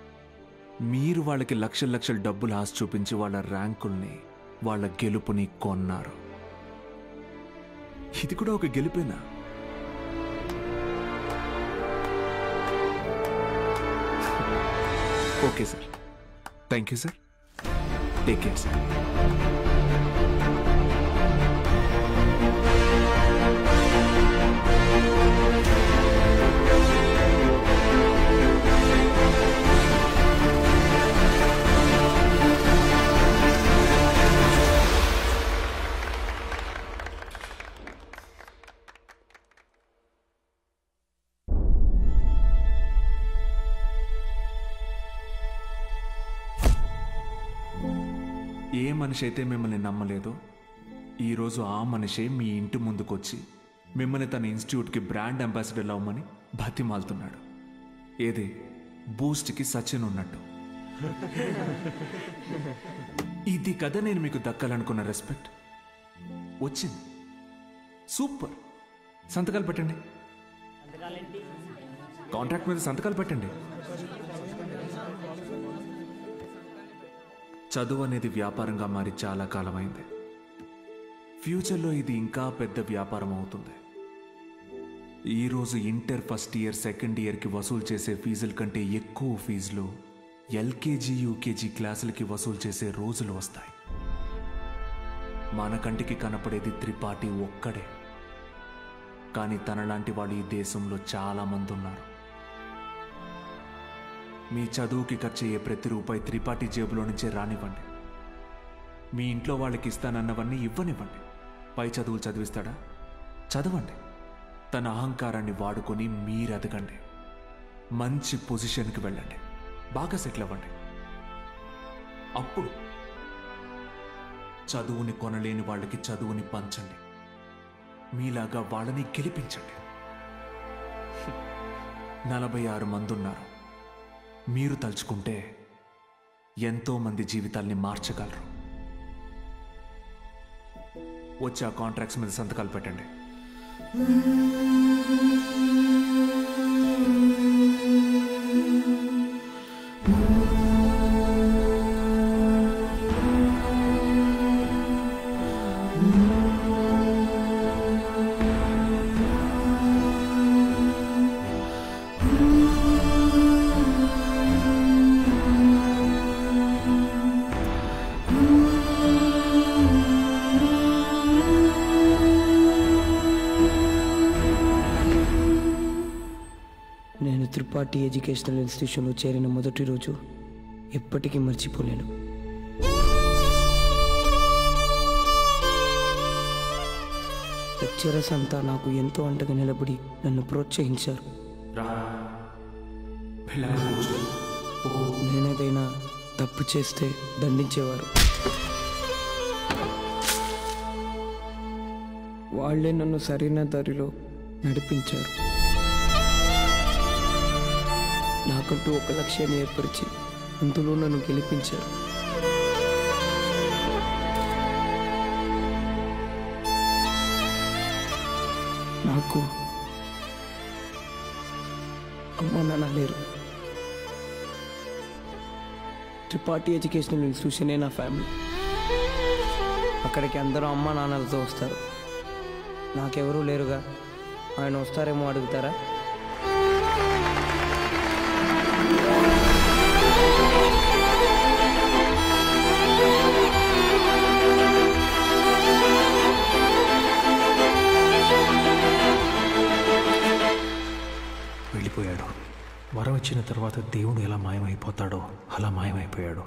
మీరు వాళ్ళకి లక్షల లక్షల డబ్బులు ఆశ చూపించి వాళ్ళ ర్యాంకుల్ని, వాళ్ళ గెలుపుని కొన్నారు. ఇది కూడా ఒక గెలుపేనా? Okay sir, thank you sir, take care sir. ఏ మనిషి అయితే మిమ్మల్ని నమ్మలేదో ఈరోజు ఆ మనిషే మీ ఇంటి ముందుకొచ్చి మిమ్మల్ని తన ఇన్స్టిట్యూట్కి బ్రాండ్ అంబాసిడర్ అవ్వమని బతిమాలుతున్నాడు. ఏదే బూస్ట్కి సచిన్ ఉన్నట్టు. ఇది కదా నేను మీకు దక్కాలనుకున్న రెస్పెక్ట్. వచ్చింది. సూపర్. సంతకాలు పెట్టండి. కాంట్రాక్ట్ మీద సంతకాలు పెట్టండి. చదువు అనేది వ్యాపారంగా మారి చాలా కాలమైంది. ఫ్యూచర్లో ఇది ఇంకా పెద్ద వ్యాపారం అవుతుంది. ఈరోజు ఇంటర్ ఫస్ట్ ఇయర్, సెకండ్ ఇయర్కి వసూలు చేసే ఫీజుల కంటే ఎక్కువ ఫీజులు ఎల్కేజీ, యూకేజీ క్లాసులకి వసూలు చేసే రోజులు వస్తాయి. మన కంటికి కనపడేది త్రిపాఠి ఒక్కడే, కానీ తనలాంటి వాళ్ళు ఈ దేశంలో చాలా మంది ఉన్నారు. మీ చదువుకి ఖర్చయ్యే ప్రతి రూపాయి త్రిపాఠి జేబులో నుంచే రానివ్వండి. మీ ఇంట్లో వాళ్ళకి ఇస్తానన్నవన్నీ ఇవ్వనివ్వండి. పై చదువులు చదివిస్తాడా? చదవండి. తన అహంకారాన్ని వాడుకొని మీరు ఎదగండి. మంచి పొజిషన్కి వెళ్ళండి. బాగా సెటిల్ అవ్వండి. అప్పుడు చదువుని కొనలేని వాళ్ళకి చదువుని పంచండి. మీలాగా వాళ్ళని గెలిపించండి. 46 మంది ఉన్నారు. మీరు తలుచుకుంటే ఎంతో మంది జీవితాల్ని మార్చగలరు. వచ్చి ఆ కాంట్రాక్ట్స్ మీద సంతకాలు పెట్టండి. నేను త్రిపాఠి ఎడ్యుకేషనల్ ఇన్స్టిట్యూషన్లో చేరిన మొదటి రోజు ఎప్పటికీ మర్చిపోలేను. లెక్చరర్స్ అంతా నాకు ఎంతో అండగా నిలబడి నన్ను ప్రోత్సహించారు. నేనేదైనా తప్పు చేస్తే దండించేవారు. వాళ్ళే నన్ను సరైన దారిలో నడిపించారు. నాకంటూ ఒక లక్ష్యాన్ని ఏర్పరిచి అందులో నన్ను గెలిపించారు. నాకు అమ్మ నాన్న లేరు. త్రిపాఠి ఎడ్యుకేషనల్ ఇన్స్టిట్యూషనే నా ఫ్యామిలీ. అక్కడికి అందరూ అమ్మ నాన్నలతో వస్తారు. నాకెవరూ లేరుగా. ఆయన వస్తారేమో అడుగుతారా? వెళ్ళిపోయాడు. వరం ఇచ్చిన తర్వాత దేవుడు ఎలా మాయమైపోతాడో అలా మాయమైపోయాడు.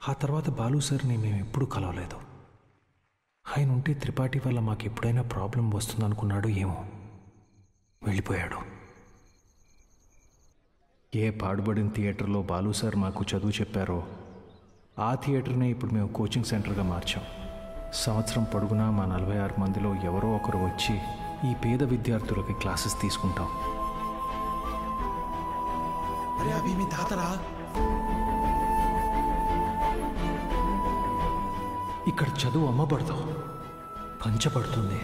ఆ తర్వాత బాలు సార్ని మేము ఎప్పుడూ కలవలేదు. ఆయన ఉంటే త్రిపాఠి వల్ల మాకు ఎప్పుడైనా ప్రాబ్లం వస్తుందనుకున్నాడు ఏమో. వెళ్ళిపోయాడు. ఏ పాడుబడిన థియేటర్లో బాలు సార్ మాకు చదువు చెప్పారో ఆ థియేటర్నే ఇప్పుడు మేము కోచింగ్ సెంటర్గా మార్చాం. సంవత్సరం పొడుగునా మా 46 మందిలో ఎవరో ఒకరు వచ్చి ఈ పేద విద్యార్థులకి క్లాసెస్ తీసుకుంటాం. అరే అభి మీ తాతరా, ఇక్కడ చదువు అమ్మబడదు, పంచబడుతుంది.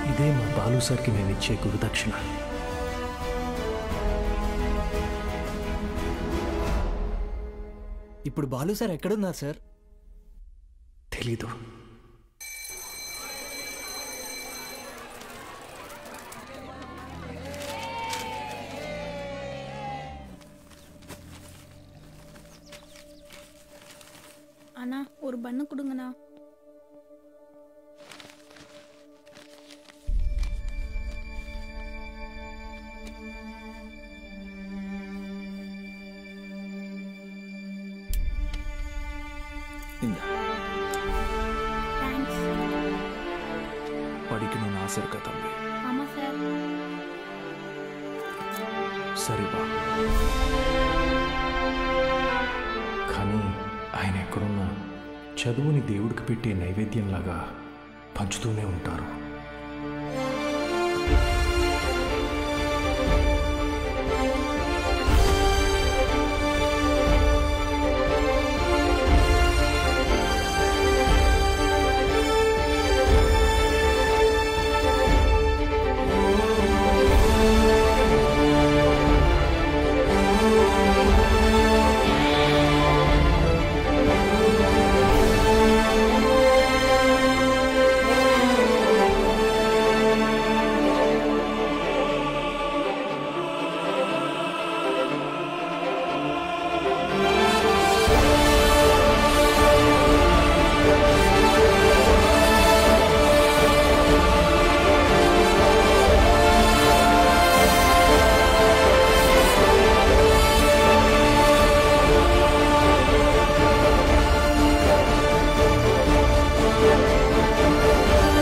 ఇదే మా బాలు సార్కి మేము ఇచ్చే గురుదక్షిణ. ఇప్పుడు బాలు సార్ ఎక్కడున్నారు సార్? తెలీదు. அண்ணா ஒரு பண்ணு கொடுங்கண்ணா. படிக்கணும்னு ஆசை இருக்கா தம்பி? ஆமா சார். సరిపా. కానీ ఆయన ఎక్కడున్నా చదువుని దేవుడికి పెట్టే నైవేద్యంలాగా పంచుతూనే ఉంటారు.